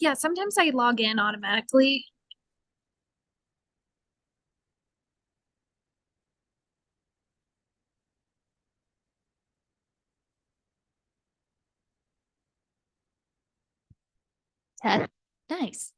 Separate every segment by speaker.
Speaker 1: Yeah, sometimes I log in automatically.
Speaker 2: Test. Nice.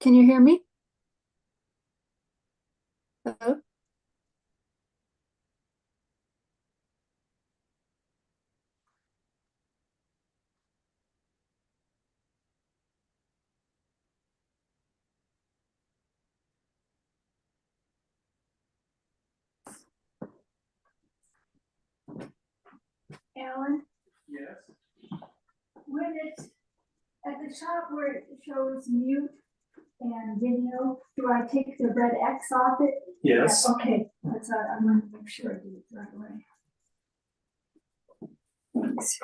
Speaker 3: Can you hear me? Hello? Alan?
Speaker 4: Yes.
Speaker 3: When it's at the top where it shows mute and video, do I take the red X off it?
Speaker 4: Yes.
Speaker 3: Yeah, okay, that's I want to make sure I do it the right way. Thanks.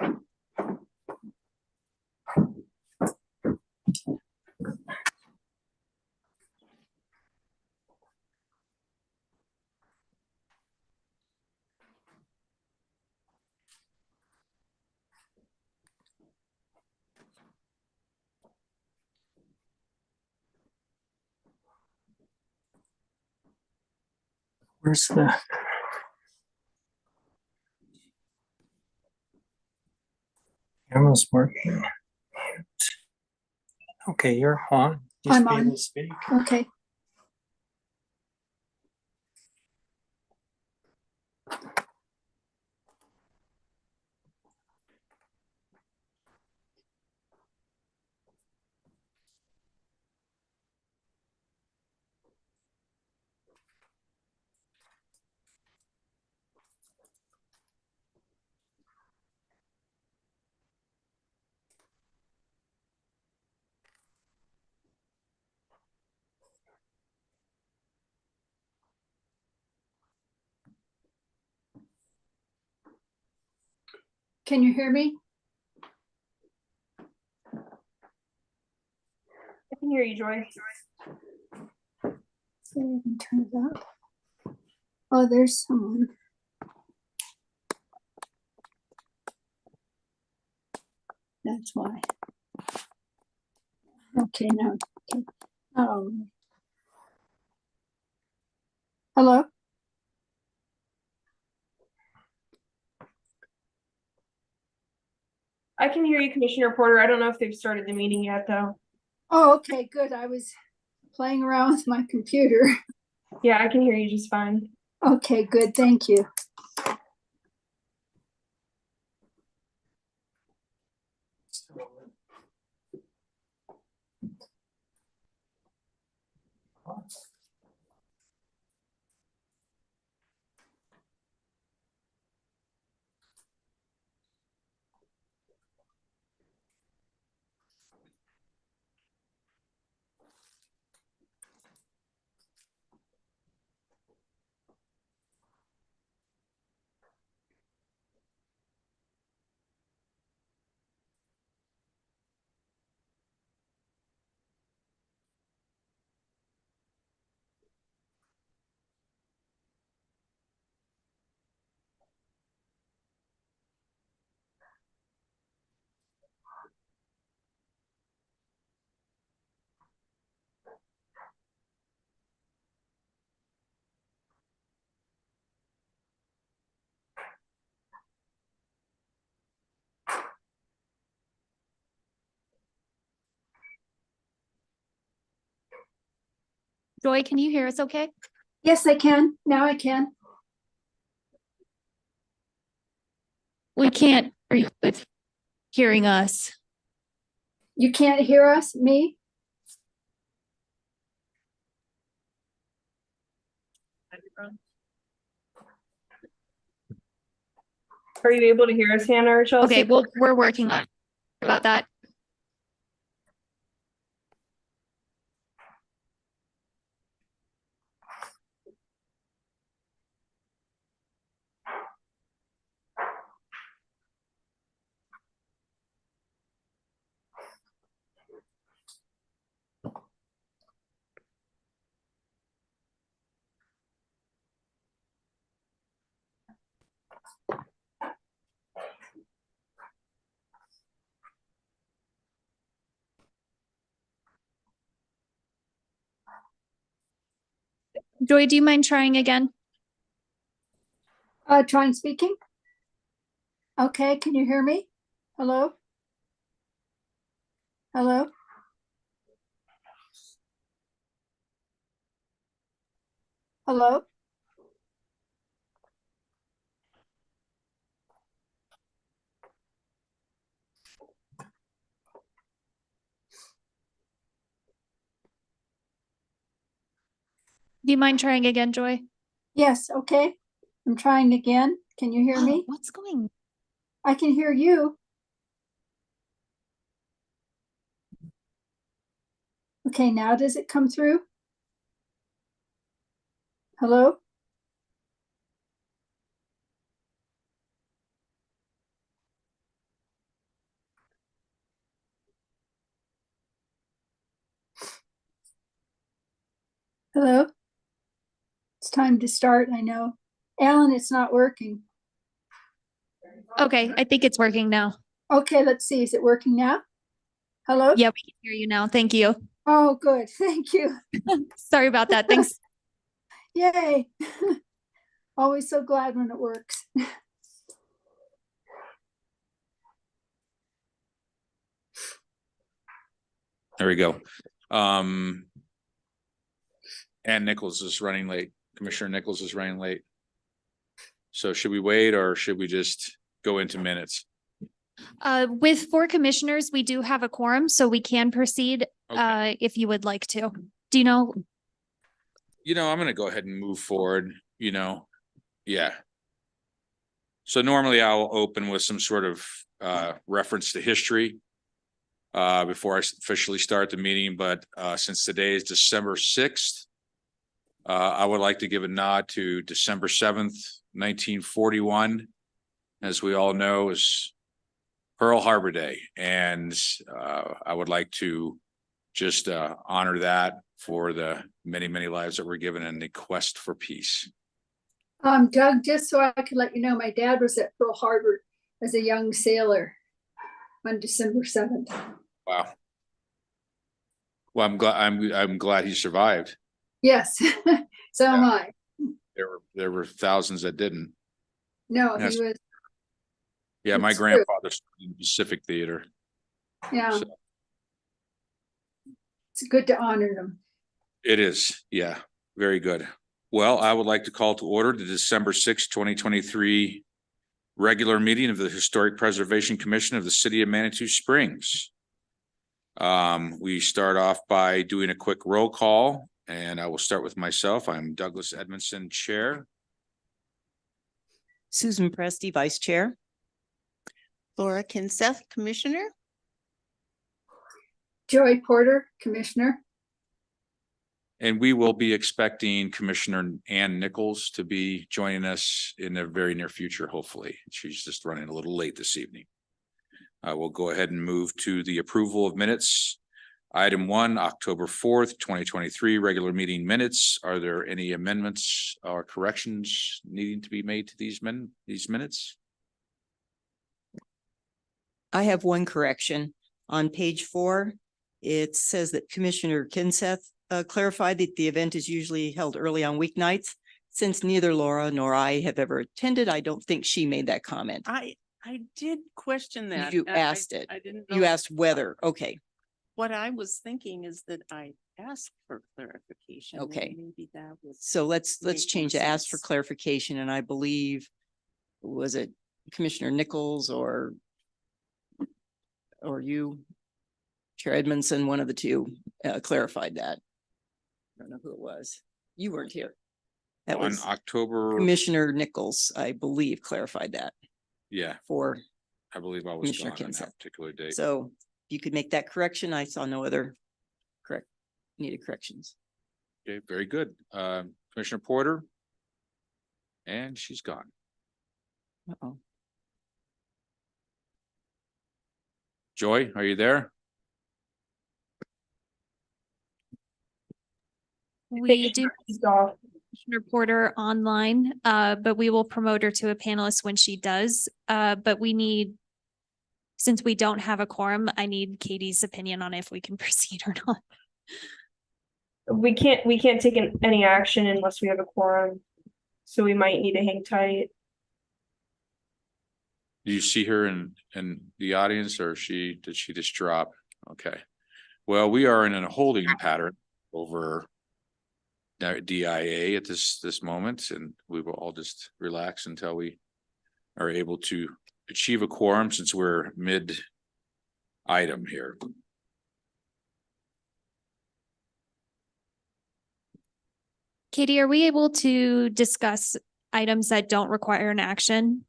Speaker 4: Where's the? Camera's working. Okay, you're on. You
Speaker 3: I'm
Speaker 4: should be
Speaker 3: on.
Speaker 4: able to speak.
Speaker 3: Okay. Can you hear me?
Speaker 5: I can hear you, Joy.
Speaker 3: See if I can turn it up. Oh, there's someone. That's why. Okay, now. Okay. Oh. Hello?
Speaker 5: I can hear you, Commissioner Porter. I don't know if they've started the meeting yet, though.
Speaker 3: Oh, okay, good. I was playing around with my computer.
Speaker 5: Yeah, I can hear you just fine.
Speaker 3: Okay, good. Thank you.
Speaker 2: Joy, can you hear us okay?
Speaker 3: Yes, I can. Now I can.
Speaker 2: We can't with hearing us.
Speaker 3: You can't hear us? Me?
Speaker 5: Are you able to hear us, Hannah or Chelsea?
Speaker 2: Okay, well, we're working on about that. Joy, do you mind trying again?
Speaker 3: Trying speaking. Okay, can you hear me? Hello? Hello? Hello?
Speaker 2: Do you mind trying again, Joy?
Speaker 3: Yes, okay. I'm trying again. Can you hear me?
Speaker 2: What's going?
Speaker 3: I can hear you. Okay, now does it come through? Hello? Hello? It's time to start, I know. Alan, it's not working.
Speaker 2: Okay, I think it's working now.
Speaker 3: Okay, let's see. Is it working now? Hello?
Speaker 2: Yeah, we can hear you now. Thank you.
Speaker 3: Oh, good. Thank you.
Speaker 2: Sorry about that. Thanks.
Speaker 3: Yay. Always so glad when it works.
Speaker 6: There we go. And Nichols is running late. Commissioner Nichols is running late. So should we wait or should we just go into minutes?
Speaker 2: With 4 commissioners, we do have a quorum, so we can proceed
Speaker 6: Okay.
Speaker 2: if you would like to. Do you know?
Speaker 6: I'm gonna go ahead and move forward, yeah. So normally I'll open with some sort of reference to history before I officially start the meeting, but since today is December 6th, I would like to give a nod to December 7th, 1941. As we all know, is Pearl Harbor Day, and I would like to just honor that for the many, many lives that were given in the quest for peace.
Speaker 3: Doug, just so I could let you know, my dad was at Pearl Harbor as a young sailor on December 7th.
Speaker 6: Wow. Well, I'm glad he survived.
Speaker 3: Yes, so am I.
Speaker 6: There were thousands that didn't.
Speaker 3: No,
Speaker 6: Yes.
Speaker 3: he was,
Speaker 6: Yeah, my
Speaker 3: It's true.
Speaker 6: grandfather served in the Pacific Theater.
Speaker 3: yeah,
Speaker 6: So
Speaker 3: it's good to honor them.
Speaker 6: it is, yeah, very good. Well, I would like to call to order the December 6th, 2023 regular meeting of the Historic Preservation Commission of the City of Manitou Springs. We start off by doing a quick roll call, and I will start with myself. I'm Douglas Edmondson, Chair.
Speaker 7: Susan Presti, Vice Chair. Laura Kinseth, Commissioner.
Speaker 3: Joy Porter, Commissioner.
Speaker 6: And we will be expecting Commissioner Ann Nichols to be joining us in the very near future, hopefully. She's just running a little late this evening. I will go ahead and move to the approval of minutes. Item 1, October 4th, 2023, regular meeting minutes. Are there any amendments or corrections needing to be made to these minutes?
Speaker 7: I have one correction. On page 4, it says that Commissioner Kinseth clarified that the event is usually held early on weeknights. Since neither Laura nor I have ever attended, I don't think she made that comment.
Speaker 8: I did question that.
Speaker 7: You
Speaker 8: and
Speaker 7: asked it.
Speaker 8: I didn't.
Speaker 7: You
Speaker 8: know.
Speaker 7: asked whether, okay,
Speaker 8: What I was thinking is that I asked for clarification. and
Speaker 7: Okay.
Speaker 8: Maybe that was.
Speaker 7: so let's
Speaker 8: Make more
Speaker 7: change to ask for
Speaker 8: sense.
Speaker 7: clarification, and I believe, was it Commissioner Nichols or you, Chair Edmondson, one of the two clarified that. I don't know who it was. You weren't here. That
Speaker 6: On
Speaker 7: was
Speaker 6: October,
Speaker 7: Commissioner Nichols, I believe, clarified that
Speaker 6: yeah,
Speaker 7: for,
Speaker 6: I believe I was
Speaker 7: Commissioner
Speaker 6: gone on
Speaker 7: Kinseth.
Speaker 6: that particular date.
Speaker 7: so you could make that correction. I saw no other needed corrections.
Speaker 6: Okay, very good. Commissioner Porter? And she's gone.
Speaker 7: Uh-oh.
Speaker 6: Joy, are you there?
Speaker 2: We do
Speaker 5: He's off.
Speaker 2: Commissioner Porter online, but we will promote her to a panelist when she does. But we need, since we don't have a quorum, I need Katie's opinion on if we can proceed or not.
Speaker 5: We can't take any action unless we have a quorum. So we might need to hang tight.
Speaker 6: Do you see her in the audience, or did she just drop? Okay. Well, we are in a holding pattern over DIA at this moment, and we will all just relax until we are able to achieve a quorum, since we're mid item here.
Speaker 2: Katie, are we able to discuss items that don't require an action?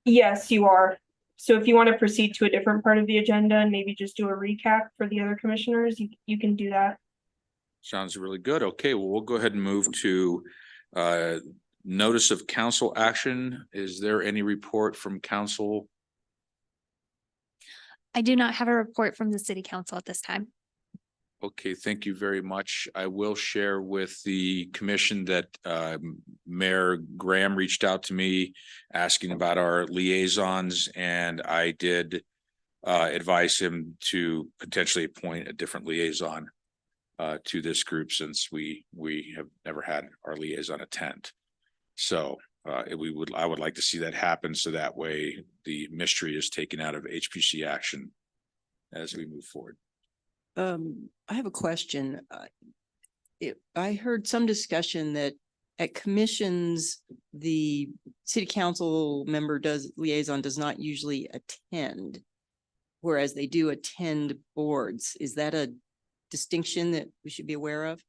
Speaker 5: Yes, you are. So if you want to proceed to a different part of the agenda and maybe just do a recap for the other commissioners, you can do that.
Speaker 6: Sounds really good. Okay, well, we'll go ahead and move to notice of council action. Is there any report from council?
Speaker 2: I do not have a report from the city council at this time.
Speaker 6: Okay, thank you very much. I will share with the commission that Mayor Graham reached out to me asking about our liaisons, and I did advise him to potentially appoint a different liaison to this group, since we have never had our liaison attend. So I would like to see that happen, so that way the mystery is taken out of HPC action as we move forward.
Speaker 7: I have a question. I heard some discussion that at commissions, the city council member liaison does not usually attend, whereas they do attend boards. Is that a distinction that we should be aware of?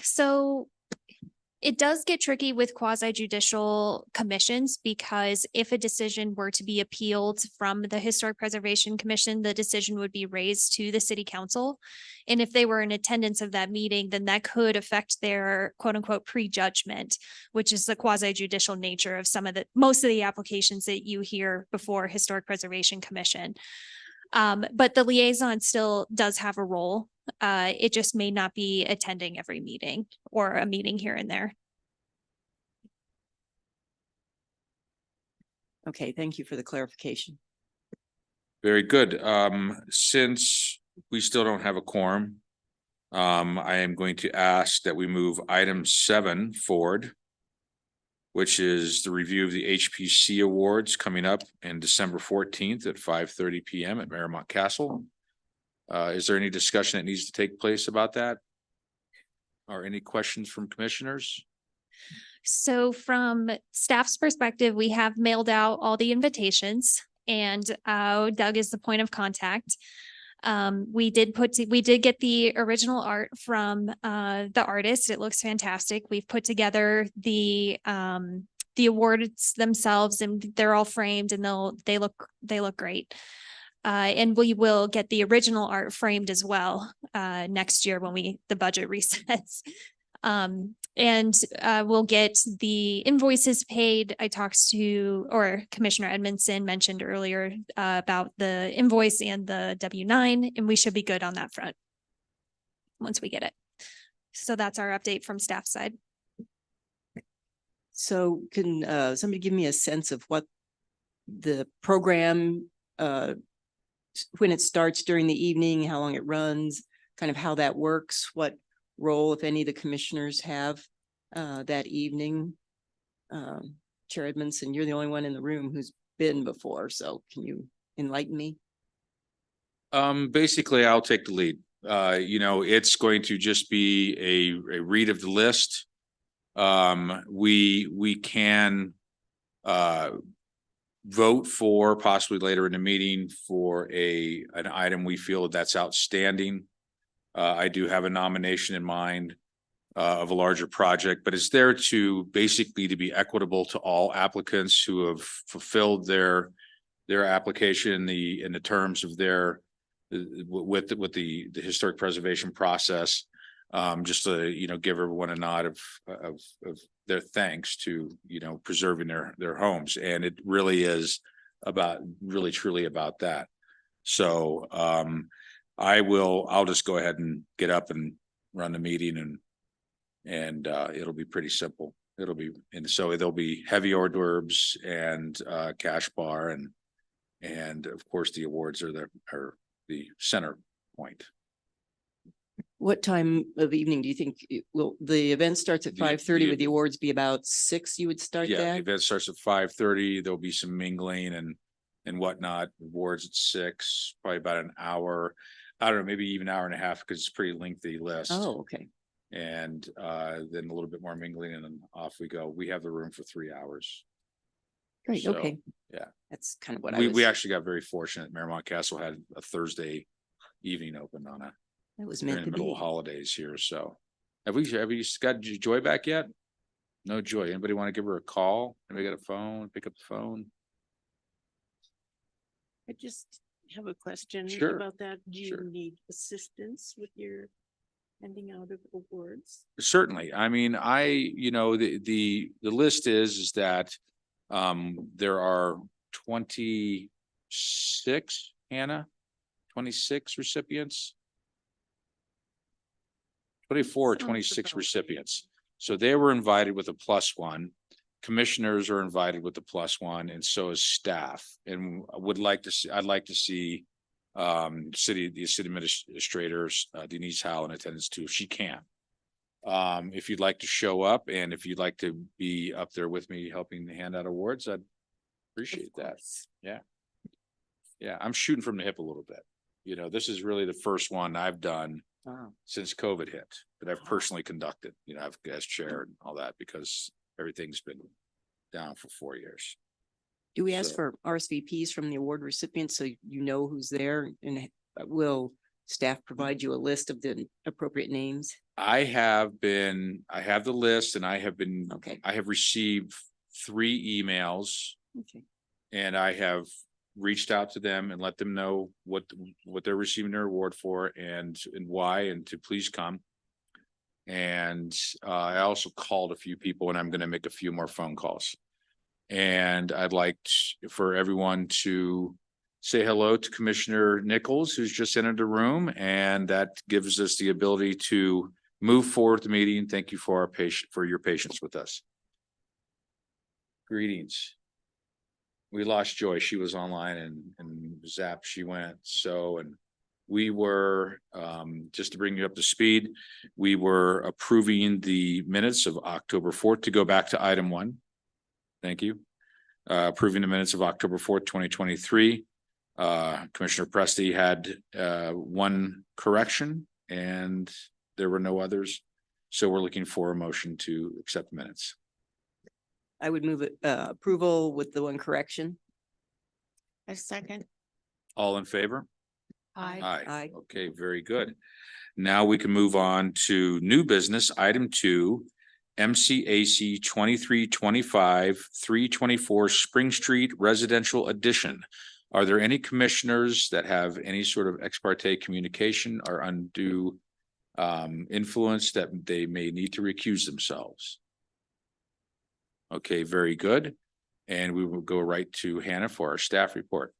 Speaker 2: So it does get tricky with quasi judicial commissions, because if a decision were to be appealed from the Historic Preservation Commission, the decision would be raised to the city council. And if they were in attendance of that meeting, then that could affect their quote unquote prejudgment, which is the quasi judicial nature of most of the applications that you hear before Historic Preservation Commission. But the liaison still does have a role. It just may not be attending every meeting or a meeting here and there.
Speaker 7: Okay, thank you for the clarification.
Speaker 6: Very good. Since we still don't have a quorum, I am going to ask that we move item 7 forward, which is the review of the HPC awards coming up in December 14th at 5:30 p.m. at Marymount Castle. Is there any discussion that needs to take place about that? Or any questions from commissioners?
Speaker 2: So from staff's perspective, we have mailed out all the invitations, and Doug is the point of contact. We did get the original art from the artist. It looks fantastic. We've put together the awards themselves, and they're all framed, and they look great. And we will get the original art framed as well next year when the budget resets. And we'll get the invoices paid. Commissioner Edmondson mentioned earlier about the invoice and the W-9, and we should be good on that front once we get it. So that's our update from staff side.
Speaker 7: So can somebody give me a sense of what the program, when it starts during the evening, how long it runs, kind of how that works, what role, if any, the commissioners have that evening? Chair Edmondson, you're the only one in the room who's been before, so can you enlighten me?
Speaker 6: Basically, I'll take the lead. It's going to just be a read of the list. We can vote for possibly later in the meeting for an item we feel that's outstanding. I do have a nomination in mind of a larger project, but it's there to basically to be equitable to all applicants who have fulfilled their application in the terms of their with the historic preservation process. Just to give everyone a nod of their thanks to preserving their homes, and it really is truly about that. So I'll just go ahead and get up and run the meeting, and it'll be pretty simple. There'll be heavy hors d'oeuvres and cash bar, and of course the awards are the center point.
Speaker 7: What time of evening do you think the event starts at 5:30? Would the awards be about 6? You would start
Speaker 6: Yeah,
Speaker 7: that?
Speaker 6: the event starts at 5:30. There'll be some mingling and whatnot. Awards at 6, probably about an hour. I don't know, maybe even an hour and a half, because it's a pretty lengthy list.
Speaker 7: Oh, okay.
Speaker 6: And then a little bit more mingling and then off we go. We have the room for 3 hours.
Speaker 7: Great,
Speaker 6: So,
Speaker 7: okay.
Speaker 6: yeah.
Speaker 7: That's kind of what I
Speaker 6: We
Speaker 7: was,
Speaker 6: actually got very fortunate. Marymount Castle had a Thursday evening open on
Speaker 7: that was
Speaker 6: during
Speaker 7: meant
Speaker 6: the
Speaker 7: to
Speaker 6: middle
Speaker 7: be.
Speaker 6: of holidays here. So have you got Joy back yet? No Joy. Anybody want to give her a call? Anybody got a phone? Pick up the phone?
Speaker 8: I just have a question
Speaker 6: Sure,
Speaker 8: about that. Do
Speaker 6: sure.
Speaker 8: you need assistance with your handing out of awards?
Speaker 6: Certainly. I mean, the list is that there are 26, Hannah, 26 recipients. 24 or
Speaker 8: Sounds
Speaker 6: 26
Speaker 8: about right.
Speaker 6: recipients. So they were invited with a +1. Commissioners are invited with a +1, and so is staff. And I'd like to see the city administrators, Denise Howell, in attendance too, if she can. If you'd like to show up and if you'd like to be up there with me helping to hand out awards, I'd appreciate that. Yeah. Yeah, I'm shooting from the hip a little bit. You know, this is really the first one I've done since COVID hit that I've personally conducted, I've as chair and all that because everything's been down for 4 years.
Speaker 7: Do we ask
Speaker 6: So-
Speaker 7: for RSVPs from the award recipients so you know who's there? And will staff provide you a list of the appropriate names?
Speaker 6: I have the list and I have received 3 emails
Speaker 7: Okay.
Speaker 6: and I have reached out to them and let them know what they're receiving their award for and why, and to please come. And I also called a few people and I'm going to make a few more phone calls. And I'd like for everyone to say hello to Commissioner Nichols, who's just entered the room, and that gives us the ability to move forward the meeting. Thank you for your patience with us. Greetings. We lost Joy. She was online and zap, she went. So, and we were, just to bring you up to speed, we were approving the minutes of October 4th to go back to item 1. Thank you. Approving the minutes of October 4th, 2023. Commissioner Presti had 1 correction and there were no others. So we're looking for a motion to accept the minutes.
Speaker 7: I would move it, approval with the 1 correction.
Speaker 8: A second.
Speaker 6: All in favor?
Speaker 8: Aye.
Speaker 7: Aye.
Speaker 6: Okay, very good. Now we can move on to new business, item 2, MCAC 2325 324 Spring Street Residential Addition. Are there any commissioners that have any sort of ex parte communication or undue influence that they may need to recuse themselves? Okay, very good. And we will go right to Hannah for our staff report.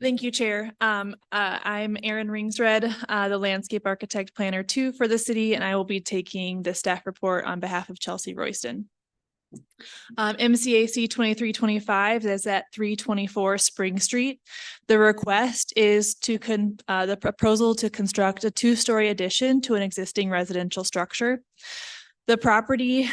Speaker 9: Thank you, Chair. I'm Erin Ringsred, the Landscape Architect Planner 2 for the city, and I will be taking the staff report on behalf of Chelsea Royston. MCAC 2325 is at 324 Spring Street. The request is the proposal to construct a 2-story addition to an existing residential structure. The property,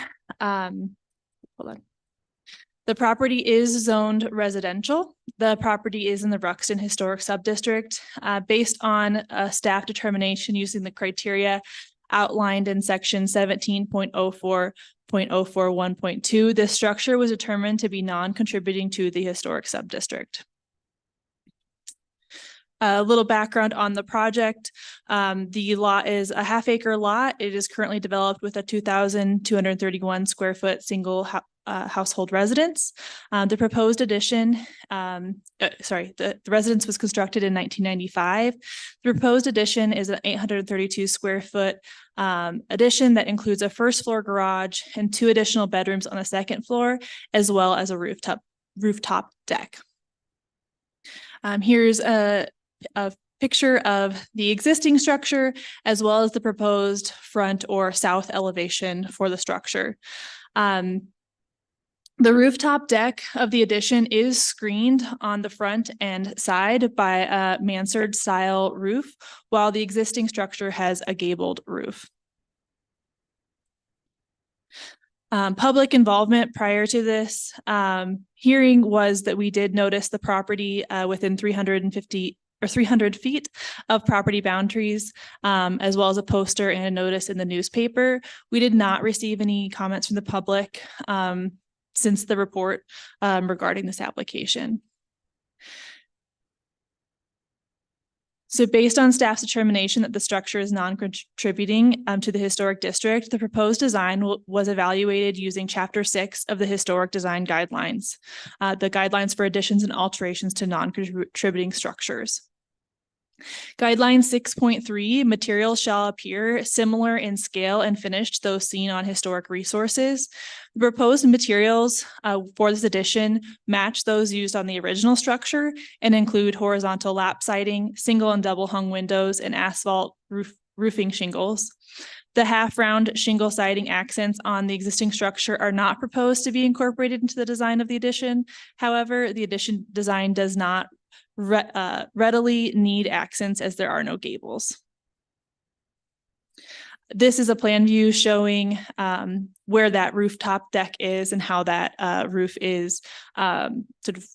Speaker 9: The property is zoned residential. The property is in the Ruxton Historic Subdistrict. Based on a staff determination using the criteria outlined in section 17.04.041.2, this structure was determined to be non-contributing to the historic subdistrict. A little background on the project. The lot is a half-acre lot. It is currently developed with a 2,231 square foot single household residence. The proposed addition, the residence was constructed in 1995. The proposed addition is an 832 square foot addition that includes a 1st floor garage and 2 additional bedrooms on the 2nd floor, as well as a rooftop deck. Here's a picture of the existing structure, as well as the proposed front or south elevation for the structure. The rooftop deck of the addition is screened on the front and side by a mansard style roof, while the existing structure has a gabled roof. Public involvement prior to this hearing was that we did notice the property within 350 or 300 feet of property boundaries, as well as a poster and a notice in the newspaper. We did not receive any comments from the public since the report regarding this application. So based on staff's determination that the structure is non-contributing to the historic district, the proposed design was evaluated using Chapter 6 of the Historic Design Guidelines, the guidelines for additions and alterations to non-contributing structures. Guideline 6.3, materials shall appear similar in scale and finish to those seen on historic resources. The proposed materials for this addition match those used on the original structure and include horizontal lap siding, single and double hung windows, and asphalt roofing shingles. The half-round shingle siding accents on the existing structure are not proposed to be incorporated into the design of the addition. However, the addition design does not readily need accents as there are no gables. This is a plan view showing where that rooftop deck is and how that roof is sort of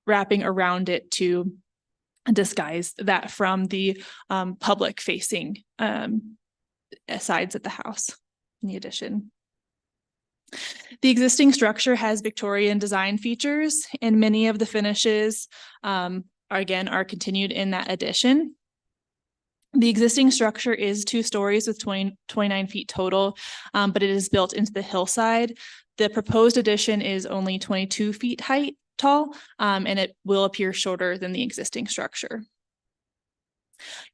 Speaker 9: wrapping around it to disguise that from the public facing sides of the house in the addition. The existing structure has Victorian design features, and many of the finishes are continued in that addition. The existing structure is 2 stories with 29 feet total, but it is built into the hillside. The proposed addition is only 22 feet tall, and it will appear shorter than the existing structure.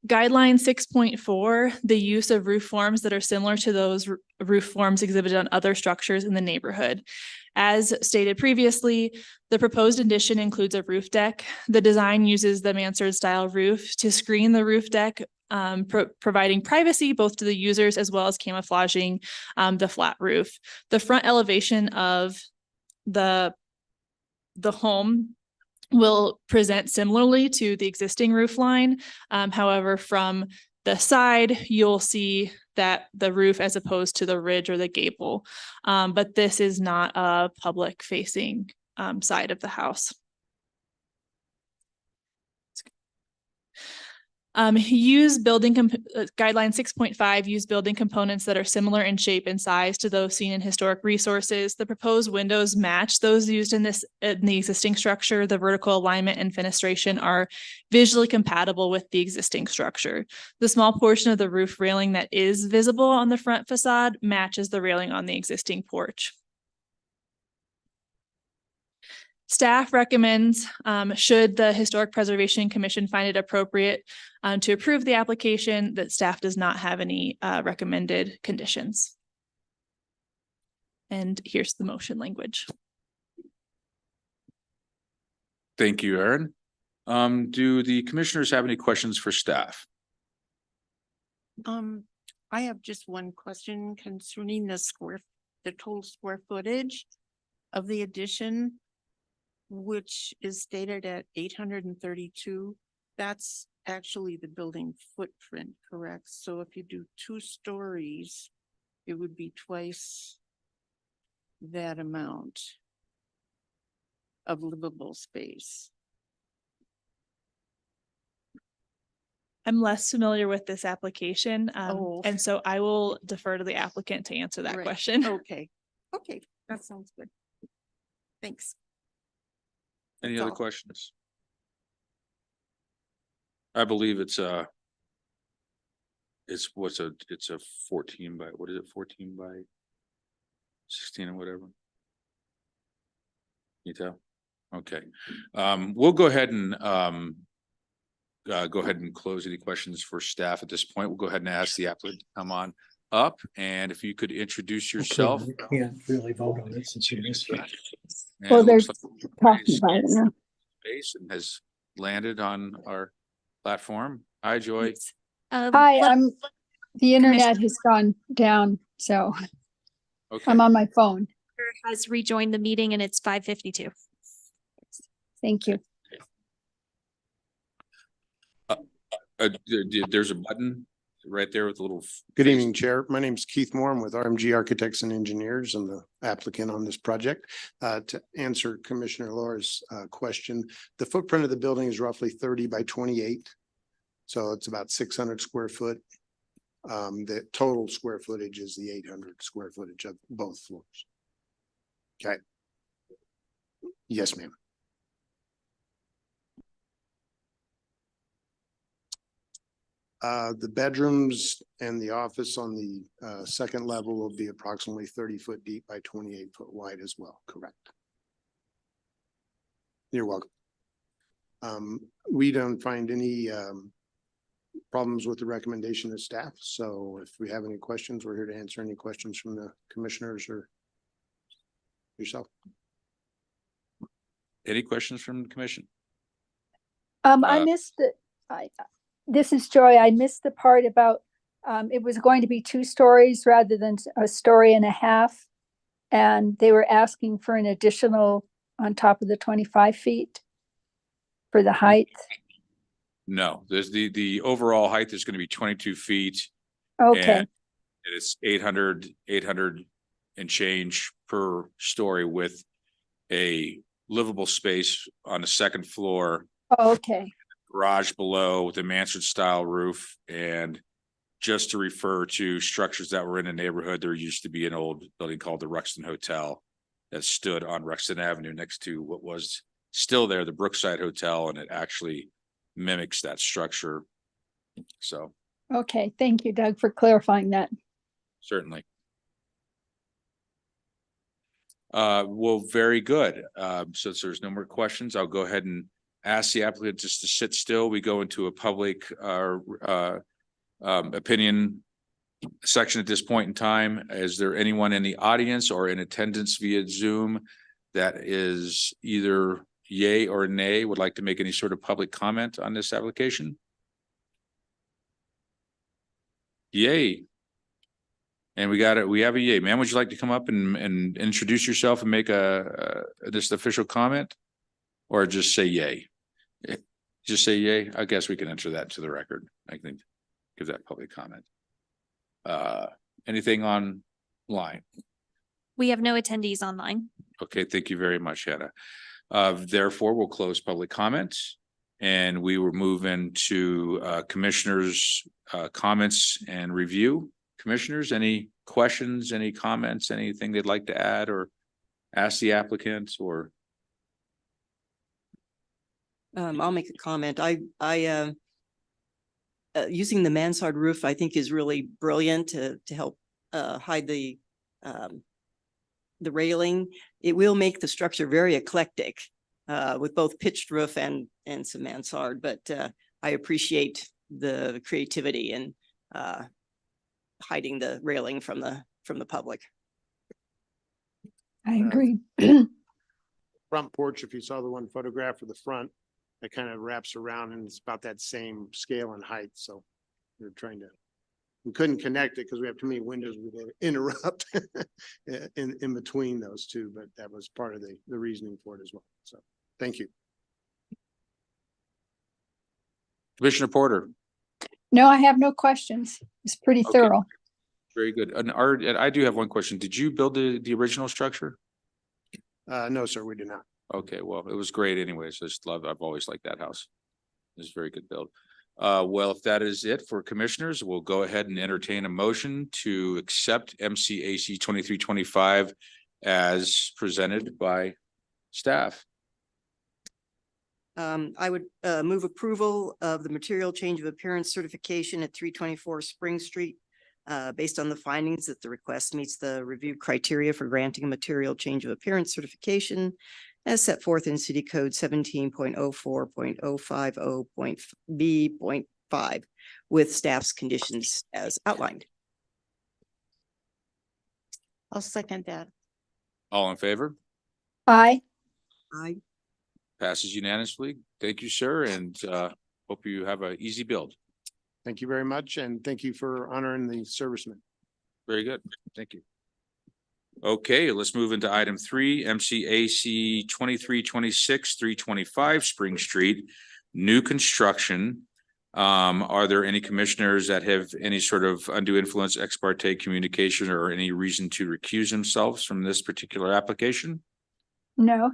Speaker 9: Guideline 6.4, the use of roof forms that are similar to those roof forms exhibited on other structures in the neighborhood. As stated previously, the proposed addition includes a roof deck. The design uses the mansard style roof to screen the roof deck, providing privacy both to the users as well as camouflaging the flat roof. The front elevation of the home will present similarly to the existing roof line. However, from the side, you'll see that the roof as opposed to the ridge or the gable. But this is not a public facing side of the house. Guideline 6.5, use building components that are similar in shape and size to those seen in historic resources. The proposed windows match those used in the existing structure. The vertical alignment and fenestration are visually compatible with the existing structure. The small portion of the roof railing that is visible on the front facade matches the railing on the existing porch. Staff recommends, should the Historic Preservation Commission find it appropriate to approve the application, that staff does not have any recommended conditions. And here's the motion language.
Speaker 6: Thank you, Erin. Do the commissioners have any questions for staff?
Speaker 8: I have just one question concerning the total square footage of the addition, which is stated at 832. That's actually the building footprint, correct? So if you do 2 stories, it would be twice that amount of livable space.
Speaker 9: I'm less familiar with this application,
Speaker 8: Oh.
Speaker 9: and so I will defer to the applicant to answer that
Speaker 8: Right.
Speaker 9: question.
Speaker 8: Okay, that sounds good. Thanks.
Speaker 6: Any
Speaker 8: That's
Speaker 6: other
Speaker 8: all.
Speaker 6: questions? I believe it's a 14 by, what is it, 14 by 16 or whatever? You tell? Okay. We'll go ahead and close any questions for staff at this point. We'll go ahead and ask the applicant to come on up, and if you could introduce yourself.
Speaker 4: Okay, we can't really vote on it since you missed it.
Speaker 6: And
Speaker 3: Well,
Speaker 6: it looks
Speaker 3: there's
Speaker 6: like
Speaker 3: talking about it now.
Speaker 6: space and has landed on our platform. Hi, Joy.
Speaker 3: Hi, the internet has gone down, so
Speaker 6: Okay.
Speaker 3: I'm on my phone.
Speaker 2: Has rejoined the meeting and it's 5:52.
Speaker 3: Thank you.
Speaker 6: There's a button right there with the little.
Speaker 10: Good
Speaker 6: face.
Speaker 10: evening, Chair. My name is Keith Moore. I'm with RMG Architects and Engineers. I'm the applicant on this project. To answer Commissioner Laura's question, the footprint of the building is roughly 30 by 28. So it's about 600 square foot. The total square footage is the 800 square footage of both floors. Okay. Yes, ma'am. The bedrooms and the office on the second level will be approximately 30-foot deep by 28-foot wide as well, correct? You're welcome. We don't find any problems with the recommendation of staff, so if we have any questions, we're here to answer any questions from the commissioners or yourself.
Speaker 6: Any questions from the commission?
Speaker 3: I missed the, this is Joy. I missed the part about, it was going to be 2 stories rather than a story and a half. And they were asking for an additional on top of the 25 feet for the height.
Speaker 6: No, there's the overall height is going to be 22 feet.
Speaker 3: Okay,
Speaker 6: And it's 800 and change per story with a livable space on the second floor,
Speaker 3: okay,
Speaker 6: garage below with a mansard style roof. And just to refer to structures that were in the neighborhood, there used to be an old building called the Ruxton Hotel that stood on Ruxton Avenue next to what was still there, the Brookside Hotel, and it actually mimics that structure. So
Speaker 3: okay. Thank you, Doug, for clarifying that.
Speaker 6: certainly. Well, very good. Since there's no more questions, I'll go ahead and ask the applicant just to sit still. We go into a public opinion section at this point in time. Is there anyone in the audience or in attendance via Zoom that is either yay or nay, would like to make any sort of public comment on this application? Yay. And we got it. We have a yay. Ma'am, would you like to come up and introduce yourself and make this official comment, or just say yay? Just say yay. I guess we can enter that to the record. I think give that public comment. Anything online?
Speaker 2: We have no attendees online.
Speaker 6: Okay, thank you very much, Hannah. Therefore, we'll close public comments and we will move into commissioners' comments and review. Commissioners, any questions, any comments, anything they'd like to add or ask the applicants or?
Speaker 7: I'll make a comment. Using the mansard roof, I think, is really brilliant to help hide the railing. It will make the structure very eclectic with both pitched roof and some mansard, but I appreciate the creativity and hiding the railing from the public.
Speaker 3: I agree.
Speaker 10: Front porch, if you saw the one photograph of the front, it kind of wraps around and it's about that same scale and height. So we're trying to, we couldn't connect it because we have too many windows we would interrupt in between those two, but that was part of the reasoning for it as well. So thank you.
Speaker 6: Commissioner Porter.
Speaker 3: No, I have no questions. It's pretty
Speaker 6: Okay.
Speaker 3: thorough.
Speaker 6: Very good. And I do have one question. Did you build the original structure?
Speaker 10: No, sir, we did not.
Speaker 6: Okay, well, it was great anyways. I've always liked that house. It's a very good build. Well, if that is it for commissioners, we'll go ahead and entertain a motion to accept MCAC 2325 as presented by staff.
Speaker 7: I would move approval of the material change of appearance certification at 324 Spring Street based on the findings that the request meets the review criteria for granting a material change of appearance certification as set forth in City Code 17.04.050.b.5 with staff's conditions as outlined.
Speaker 8: I'll second that.
Speaker 6: All in favor?
Speaker 3: Aye.
Speaker 7: Aye.
Speaker 6: Passes unanimously. Thank you, sir, and hope you have an easy build.
Speaker 10: Thank you very much. And thank you for honoring the servicemen.
Speaker 6: Very good. Thank you. Okay, let's move into item 3, MCAC 2326 325 Spring Street, new construction, Are there any commissioners that have any sort of undue influence, ex parte communication, or any reason to recuse themselves from this particular application?
Speaker 3: No,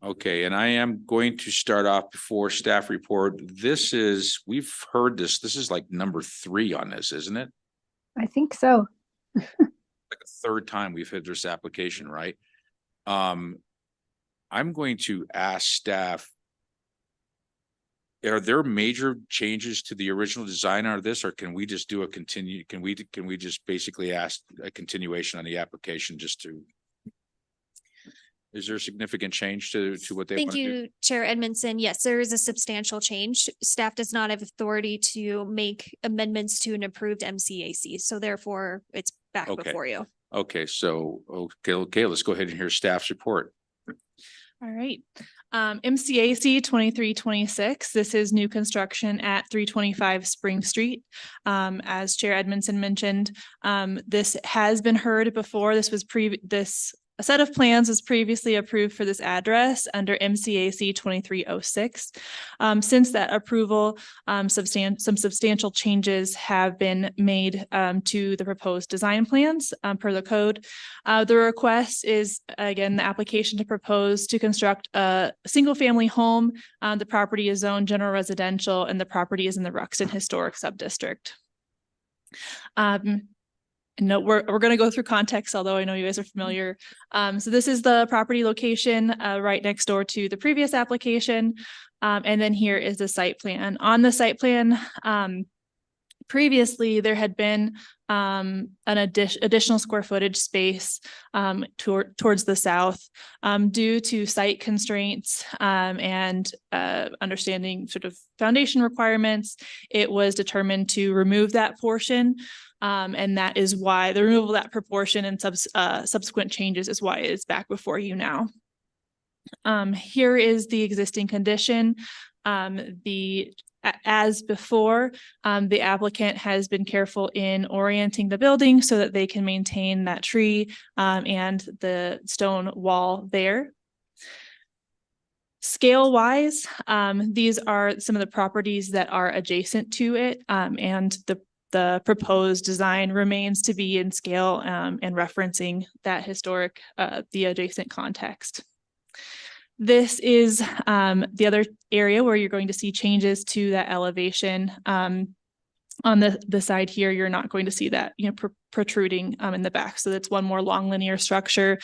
Speaker 6: Okay, and I am going to start off before staff report. We've heard this is like number 3 on this, isn't it?
Speaker 3: I think so.
Speaker 6: Like a third time we've had this application, right? I'm going to ask staff, are there major changes to the original design on this, or can we just do a continue? Can we just basically ask a continuation on the application just to? Is there a significant change to what they want
Speaker 2: Thank
Speaker 6: to do?
Speaker 2: you, Chair Edmondson. Yes, there is a substantial change. Staff does not have authority to make amendments to an approved MCAC, so therefore it's back
Speaker 6: Okay.
Speaker 2: before you.
Speaker 6: Okay, so, okay, let's go ahead and hear staff's report.
Speaker 9: All right. MCAC 2326. This is new construction at 325 Spring Street. As Chair Edmondson mentioned, this has been heard before. A set of plans was previously approved for this address under MCAC 2306. Since that approval, some substantial changes have been made to the proposed design plans per the code. The request is, again, the application to propose to construct a single-family home. The property is zoned general residential, and the property is in the Ruxton Historic Subdistrict. No, we're going to go through context, although I know you guys are familiar. So this is the property location right next door to the previous application. And then here is the site plan. On the site plan, previously there had been an additional square footage space towards the south due to site constraints and understanding sort of foundation requirements. It was determined to remove that portion. And that is why the removal of that proportion and subsequent changes is why it is back before you now. Here is the existing condition. As before, the applicant has been careful in orienting the building so that they can maintain that tree and the stone wall there. Scale wise, these are some of the properties that are adjacent to it, and the proposed design remains to be in scale and referencing that historic, the adjacent context. This is the other area where you're going to see changes to that elevation. On the side here, you're not going to see that, protruding in the back. So that's one more long linear structure.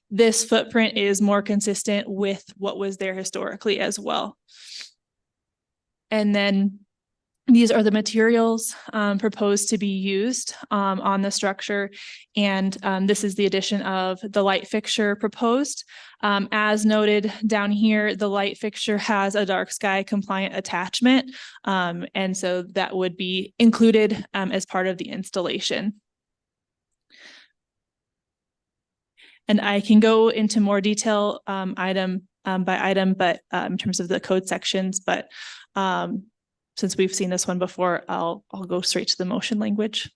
Speaker 9: This footprint is more consistent with what was there historically as well. And then these are the materials proposed to be used on the structure. And this is the addition of the light fixture proposed. As noted down here, the light fixture has a dark sky compliant attachment. And so that would be included as part of the installation. And I can go into more detail item by item, but in terms of the code sections, but since we've seen this one before, I'll go straight to the motion language.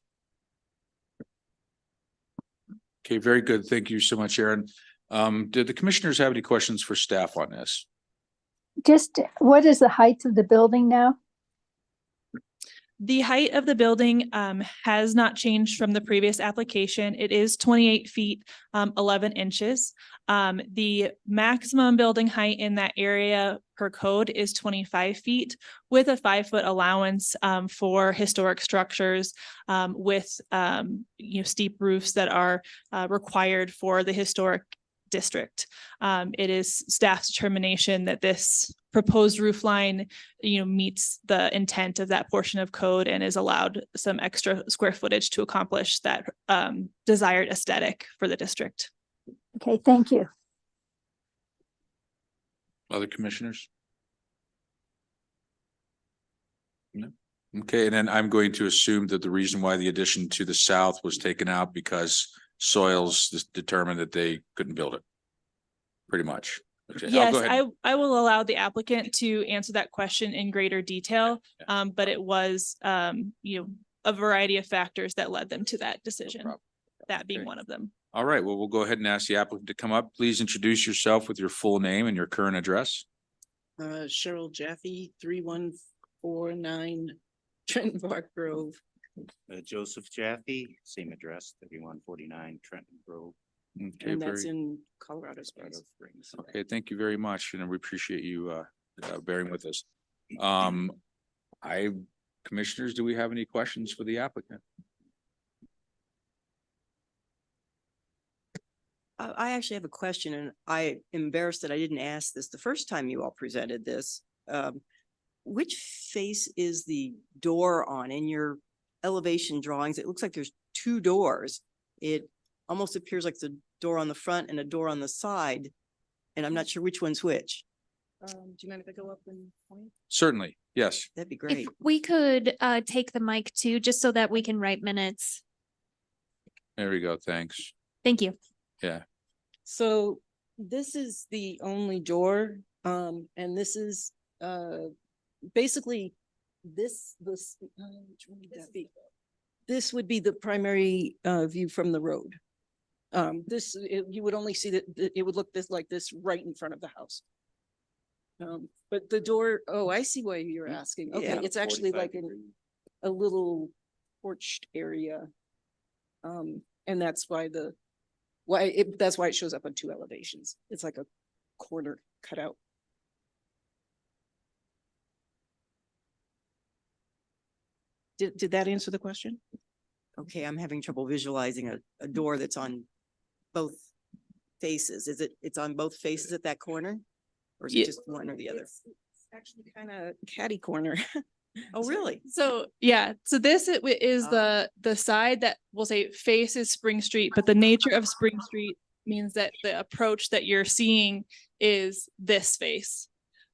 Speaker 6: Okay, very good. Thank you so much, Aaron. Did the commissioners have any questions for staff on this?
Speaker 3: Just what is the height of the building now?
Speaker 9: The height of the building has not changed from the previous application. It is 28 feet, 11 inches. The maximum building height in that area per code is 25 feet with a 5-foot allowance for historic structures with steep roofs that are required for the historic district. It is staff's determination that this proposed roof line, meets the intent of that portion of code and is allowed some extra square footage to accomplish that desired aesthetic for the district.
Speaker 3: Okay, thank you.
Speaker 6: Other commissioners? No. Okay, and then I'm going to assume that the reason why the addition to the south was taken out because soils determined that they couldn't build it. Pretty much. Okay,
Speaker 9: yes, I will allow the applicant to answer that question in greater detail. But it was a variety of factors that led them to that decision. No, that being one of them.
Speaker 6: All right, well, we'll go ahead and ask the applicant to come up. Please introduce yourself with your full name and your current address.
Speaker 8: Cheryl Jaffe, 314 3149 Trenton Park Grove.
Speaker 11: Joseph Jaffe, same address, 3149 Trenton Grove.
Speaker 6: Okay,
Speaker 8: And that's
Speaker 6: very,
Speaker 8: in Colorado Springs.
Speaker 6: okay, thank you very much, and we appreciate you bearing with us. Commissioners, do we have any questions for the applicant?
Speaker 7: I actually have a question, and I am embarrassed that I didn't ask this the first time you all presented this. Which face is the door on in your elevation drawings? It looks like there's two doors. It almost appears like the door on the front and a door on the side, and I'm not sure which one's which.
Speaker 8: Do you mind if I go up and point?
Speaker 6: Certainly, yes.
Speaker 7: That'd be
Speaker 2: If
Speaker 7: great.
Speaker 2: we could take the mic too, just so that we can write minutes.
Speaker 6: There we go, thanks.
Speaker 2: Thank you.
Speaker 6: Yeah,
Speaker 8: So this is the only door, and this is, basically this, which one would that be? This would be the primary, view from the road. You would only see that, it would look like this right in front of the house. But the door, oh, I see why you're asking. Okay,
Speaker 7: Yeah.
Speaker 8: it's actually like a little porched area. And that's why that's why it shows up on two elevations. It's like a corner cut out. Did that answer the question?
Speaker 7: Okay, I'm having trouble visualizing a door that's on both faces. It's on both faces at that corner? Or is
Speaker 8: Yeah.
Speaker 7: it just one or the other?
Speaker 8: It's actually kind of catty corner.
Speaker 7: Oh, really?
Speaker 9: So, yeah, so this is the side that we'll say faces Spring Street, but the nature of Spring Street means that the approach that you're seeing is this face.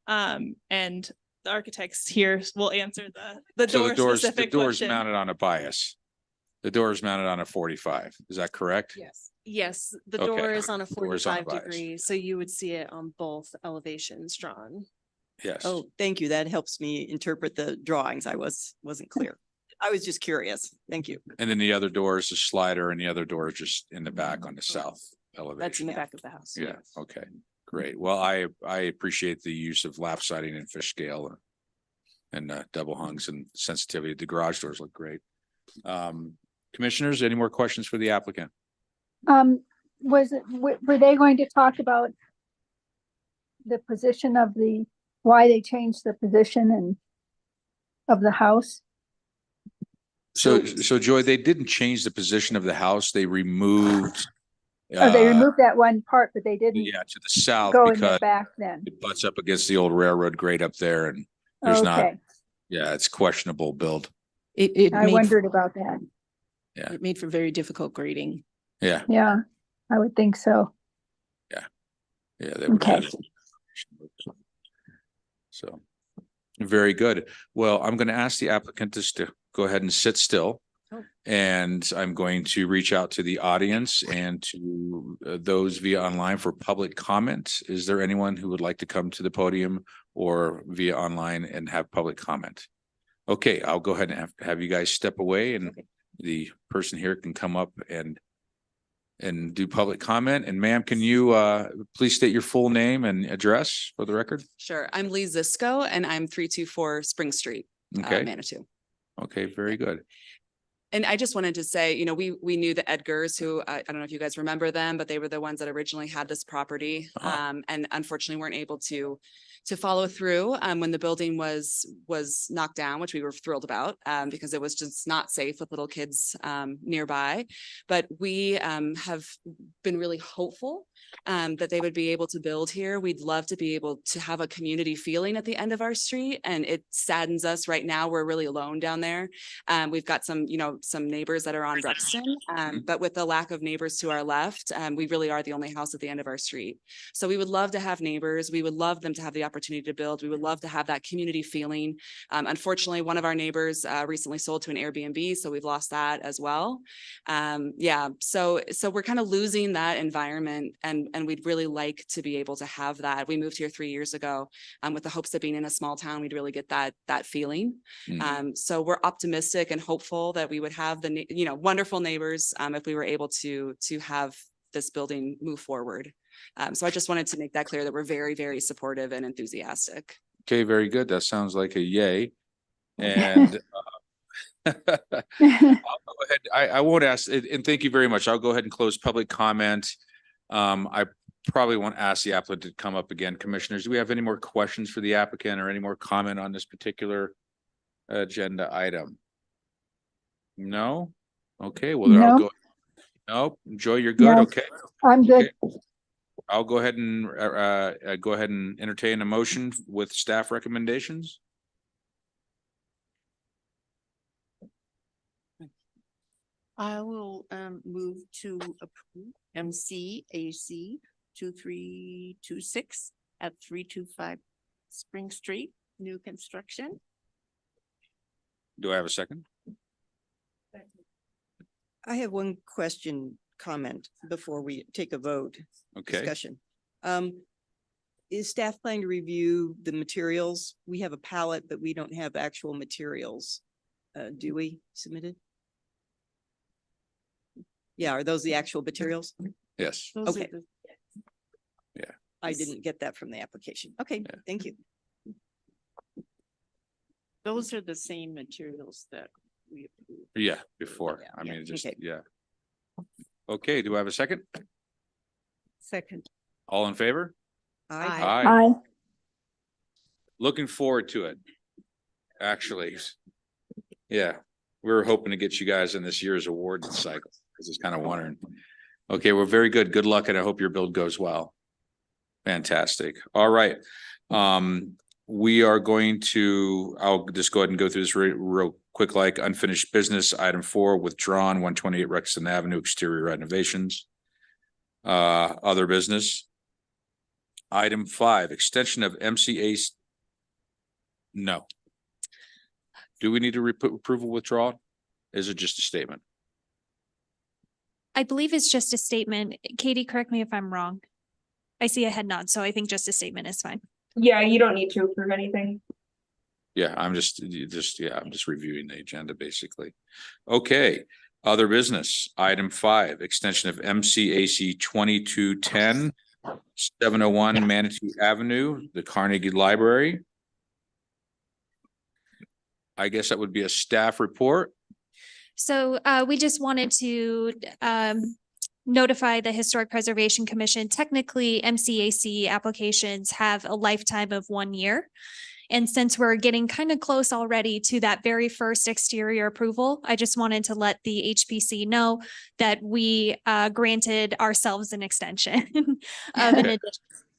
Speaker 9: And the architects here will answer the
Speaker 6: so
Speaker 9: door
Speaker 6: the door's
Speaker 9: specific question.
Speaker 6: mounted on a bias. The door is mounted on a 45, is that correct?
Speaker 8: Yes.
Speaker 12: Yes, the
Speaker 6: Okay,
Speaker 12: door is on a
Speaker 6: door is on a
Speaker 12: 45
Speaker 6: bias.
Speaker 12: degree, so you would see it on both elevations drawn.
Speaker 6: Yes.
Speaker 7: Oh, thank you. That helps me interpret the drawings. I wasn't clear. I was just curious. Thank you.
Speaker 6: And then the other door is a slider and the other door is just in the back on the south elevation.
Speaker 12: That's in the back of the house.
Speaker 6: Yeah, okay, great. Well, I appreciate the use of lap siding and fish scale and double hungs and sensitivity. The garage doors look great. Commissioners, any more questions for the applicant?
Speaker 3: Were they going to talk about the position of why they changed the position of the house?
Speaker 6: So Joy, they didn't change the position of the house. They removed.
Speaker 3: Oh, they removed that one part, but they didn't
Speaker 6: Yeah, to the south
Speaker 3: go in the
Speaker 6: because
Speaker 3: back then.
Speaker 6: it butts up against the old railroad grade up there and there's not,
Speaker 3: Okay,
Speaker 6: yeah, it's questionable build.
Speaker 3: I wondered about that.
Speaker 8: It made for very difficult grading.
Speaker 6: Yeah,
Speaker 3: Yeah, I would think so.
Speaker 6: yeah. They would
Speaker 3: Okay.
Speaker 6: So, very good. Well, I'm going to ask the applicant just to go ahead and sit still.
Speaker 8: Oh.
Speaker 6: And I'm going to reach out to the audience and to those via online for public comment. Is there anyone who would like to come to the podium or via online and have public comment? Okay, I'll go ahead and have you guys step away and the person here can come up and do public comment. And ma'am, can you please state your full name and address for the record?
Speaker 12: Sure. I'm Lee Zisco and I'm 324 Spring Street,
Speaker 6: Okay,
Speaker 12: Manitou.
Speaker 6: okay, very good.
Speaker 12: And I just wanted to say, you know, we knew the Edgars who, I don't know if you guys remember them, but they were the ones that originally had this property. And unfortunately weren't able to follow through when the building was knocked down, which we were thrilled about because it was just not safe with little kids nearby. But we have been really hopeful that they would be able to build here. We'd love to be able to have a community feeling at the end of our street. And it saddens us right now. We're really alone down there. We've got some neighbors that are on Rexton, but with the lack of neighbors to our left, we really are the only house at the end of our street. So we would love to have neighbors. We would love them to have the opportunity to build. We would love to have that community feeling. Unfortunately, one of our neighbors recently sold to an Airbnb, so we've lost that as well. Yeah, so we're kind of losing that environment, and we'd really like to be able to have that. We moved here 3 years ago with the hopes of being in a small town, we'd really get that feeling. So we're optimistic and hopeful that we would have the wonderful neighbors if we were able to have this building move forward. So I just wanted to make that clear that we're very, very supportive and enthusiastic.
Speaker 6: Okay, very good. That sounds like a yay. And I'll go ahead. I won't ask, and thank you very much. I'll go ahead and close public comment. I probably won't ask the applicant to come up again. Commissioners, do we have any more questions for the applicant or any more comment on this particular agenda item? No? Okay, well, then I'll
Speaker 3: No.
Speaker 6: go. No, Joy, you're good?
Speaker 3: No,
Speaker 6: Okay.
Speaker 3: I'm good.
Speaker 6: Okay. I'll go ahead and entertain a motion with staff recommendations.
Speaker 8: I will move to approve MCAC 2326 at 325 Spring Street, new construction.
Speaker 6: Do I have a second?
Speaker 7: I have one question, comment before we take a vote.
Speaker 6: Okay.
Speaker 7: Discussion. Is staff planning to review the materials? We have a palette, but we don't have actual materials. Do we submitted? Yeah, are those the actual materials?
Speaker 6: Yes.
Speaker 8: Those are
Speaker 7: Okay.
Speaker 8: the-
Speaker 7: I didn't get that from the application. Okay,
Speaker 6: Yeah.
Speaker 7: thank you.
Speaker 8: Those are the same materials that we approved.
Speaker 6: Yeah, before.
Speaker 7: Yeah,
Speaker 6: I
Speaker 7: yeah,
Speaker 6: mean, just,
Speaker 7: okay.
Speaker 6: yeah. Okay, do I have a second?
Speaker 8: Second.
Speaker 6: All in favor?
Speaker 8: Aye.
Speaker 3: Aye.
Speaker 6: Looking forward to it. Actually. Yeah, we were hoping to get you guys in this year's award cycle. I was just kind of wondering. Okay, well, very good. Good luck, and I hope your build goes well. Fantastic. All right. We are going to, I'll just go ahead and go through this real quick, like unfinished business. Item 4, withdrawn, 128 Rexton Avenue, exterior renovations. Other business. Item 5, extension of MCA. No. Do we need to approval withdrawal? Is it just a statement?
Speaker 2: I believe it's just a statement. Katie, correct me if I'm wrong. I see a head nod, so I think just a statement is fine.
Speaker 5: Yeah, you don't need to approve anything.
Speaker 6: Yeah, I'm just reviewing the agenda basically. Okay, other business, item 5, extension of MCAC 2210, 701 Manitou Avenue, the Carnegie Library. I guess that would be a staff report.
Speaker 2: So we just wanted to notify the Historic Preservation Commission. Technically, MCAC applications have a lifetime of 1 year. And since we're getting kind of close already to that very first exterior approval, I just wanted to let the HPC know that we granted ourselves an extension of an additional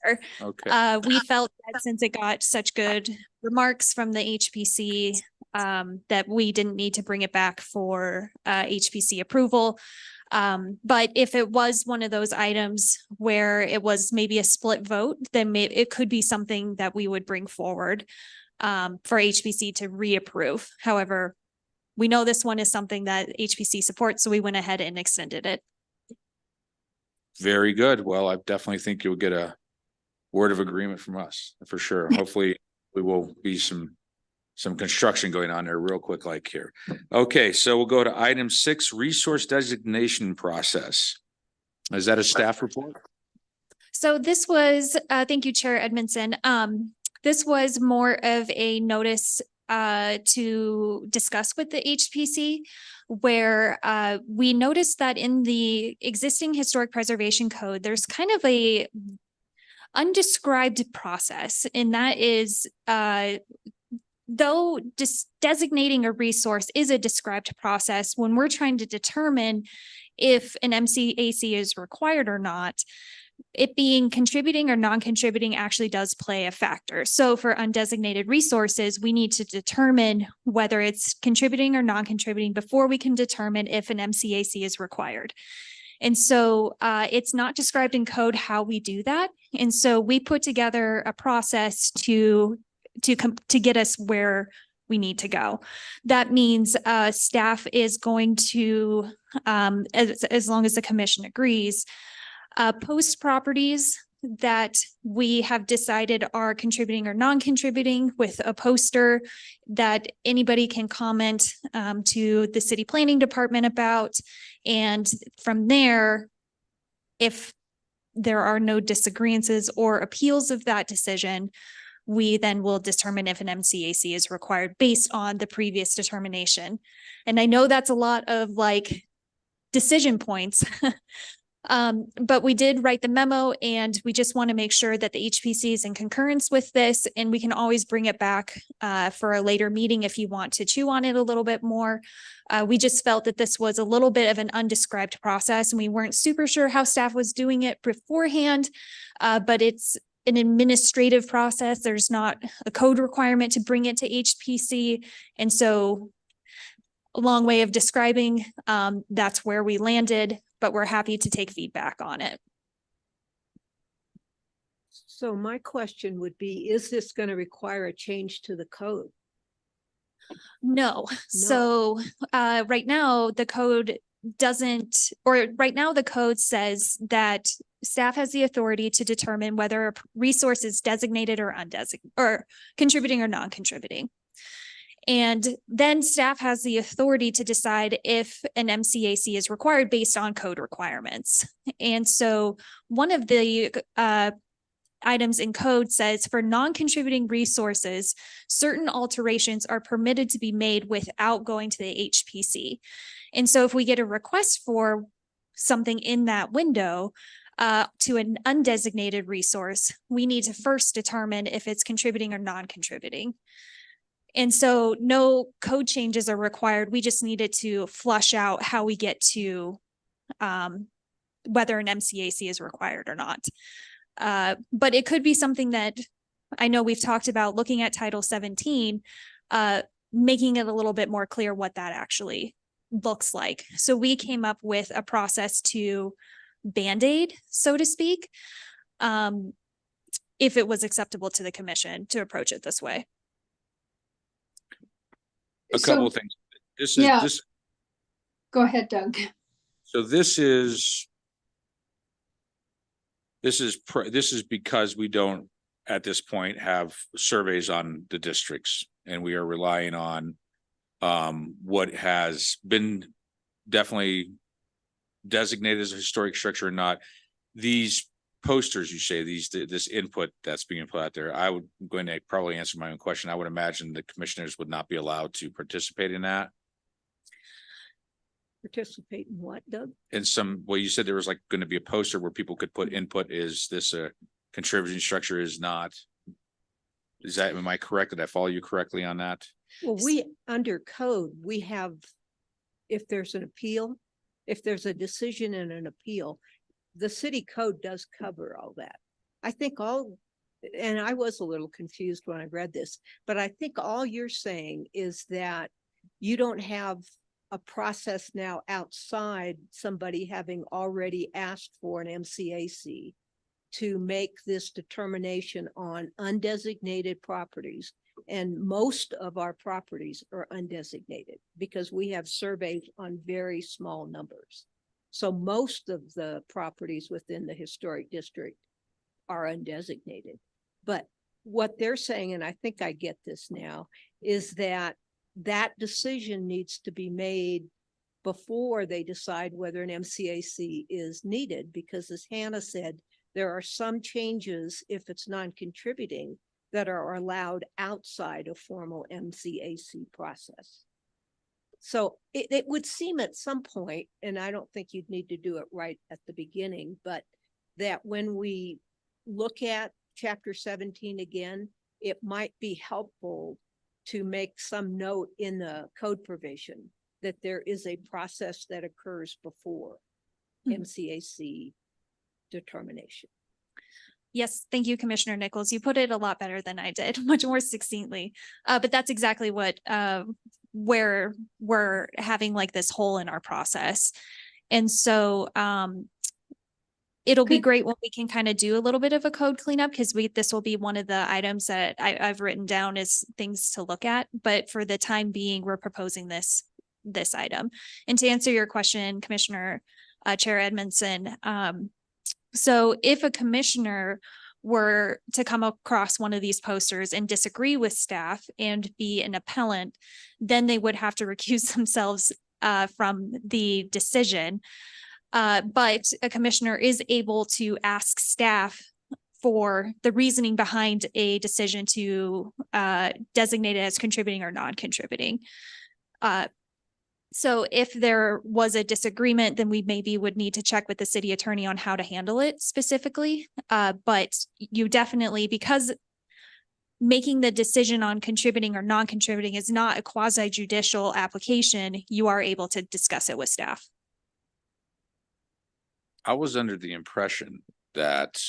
Speaker 2: year.
Speaker 6: Okay.
Speaker 2: We felt that since it got such good remarks from the HPC, that we didn't need to bring it back for HPC approval. But if it was one of those items where it was maybe a split vote, then it could be something that we would bring forward for HPC to reapprove. However, we know this one is something that HPC supports, so we went ahead and extended it.
Speaker 6: Very good. Well, I definitely think you'll get a word of agreement from us for sure. Hopefully we will be some construction going on there real quick like here. Okay, so we'll go to item 6, resource designation process. Is that a staff report?
Speaker 2: So this was, thank you, Chair Edmondson. This was more of a notice to discuss with the HPC, where we noticed that in the existing historic preservation code, there's kind of a undescribed process, and that is though designating a resource is a described process, when we're trying to determine if an MCAC is required or not, it being contributing or non-contributing actually does play a factor. So for undesignated resources, we need to determine whether it's contributing or non-contributing before we can determine if an MCAC is required. And so it's not described in code how we do that. And so we put together a process to get us where we need to go. That means staff is going to, as long as the commission agrees, post properties that we have decided are contributing or non-contributing with a poster that anybody can comment to the city planning department about. And from there, if there are no disagreements or appeals of that decision, we then will determine if an MCAC is required based on the previous determination. And I know that's a lot of like decision points. But we did write the memo, and we just want to make sure that the HPC is in concurrence with this, and we can always bring it back for a later meeting if you want to chew on it a little bit more. We just felt that this was a little bit of an undescribed process, and we weren't super sure how staff was doing it beforehand, but it's an administrative process. There's not a code requirement to bring it to HPC. And so a long way of describing, that's where we landed, but we're happy to take feedback on it.
Speaker 13: So my question would be, is this going to require a change to the code?
Speaker 2: No. So right now the code doesn't, or right now the code says that staff has the authority to determine whether a resource is designated or undesignated, or contributing or non-contributing. And then staff has the authority to decide if an MCAC is required based on code requirements. And so one of the items in code says for non-contributing resources, certain alterations are permitted to be made without going to the HPC. And so if we get a request for something in that window to an undesignated resource, we need to first determine if it's contributing or non-contributing. And so no code changes are required. We just needed to flush out how we get to whether an MCAC is required or not. But it could be something that I know we've talked about looking at Title 17, making it a little bit more clear what that actually looks like. So we came up with a process to Band-Aid, so to speak, if it was acceptable to the commission to approach it this way.
Speaker 6: A couple of things. This
Speaker 3: Go ahead, Doug.
Speaker 6: So this is because we don't at this point have surveys on the districts, and we are relying on what has been definitely designated as a historic structure or not. These posters, you say, this input that's being put out there, I'm going to probably answer my own question. I would imagine the commissioners would not be allowed to participate in that.
Speaker 13: Participate in what, Doug?
Speaker 6: In some, well, you said there was like going to be a poster where people could put input. Is this a contributing structure? Is not? Is that, am I correct? Did I follow you correctly on that?
Speaker 13: Well, we, under code, we have, if there's an appeal, if there's a decision and an appeal, the city code does cover all that. I think all, and I was a little confused when I read this, but I think all you're saying is that you don't have a process now outside somebody having already asked for an MCAC to make this determination on undesignated properties. And most of our properties are undesignated because we have surveys on very small numbers. So most of the properties within the historic district are undesignated. But what they're saying, and I think I get this now, is that that decision needs to be made before they decide whether an MCAC is needed, because as Hannah said, there are some changes, if it's non-contributing, that are allowed outside of formal MCAC process. So it would seem at some point, and I don't think you'd need to do it right at the beginning, but that when we look at Chapter 17 again, it might be helpful to make some note in the code provision that there is a process that occurs before MCAC determination.
Speaker 2: Yes, thank you, Commissioner Nichols. You put it a lot better than I did, much more succinctly. But that's exactly what where we're having like this hole in our process. And so it'll be great when we can kind of do a little bit of a code cleanup, because this will be one of the items that I've written down as things to look at. But for the time being, we're proposing this item. And to answer your question, Commissioner Chair Edmondson, so if a commissioner were to come across one of these posters and disagree with staff and be an appellant, then they would have to recuse themselves from the decision. But a commissioner is able to ask staff for the reasoning behind a decision to designate it as contributing or non-contributing. So if there was a disagreement, then we maybe would need to check with the city attorney on how to handle it specifically. But you definitely, because making the decision on contributing or non-contributing is not a quasi judicial application, you are able to discuss it with staff.
Speaker 6: I was under the impression that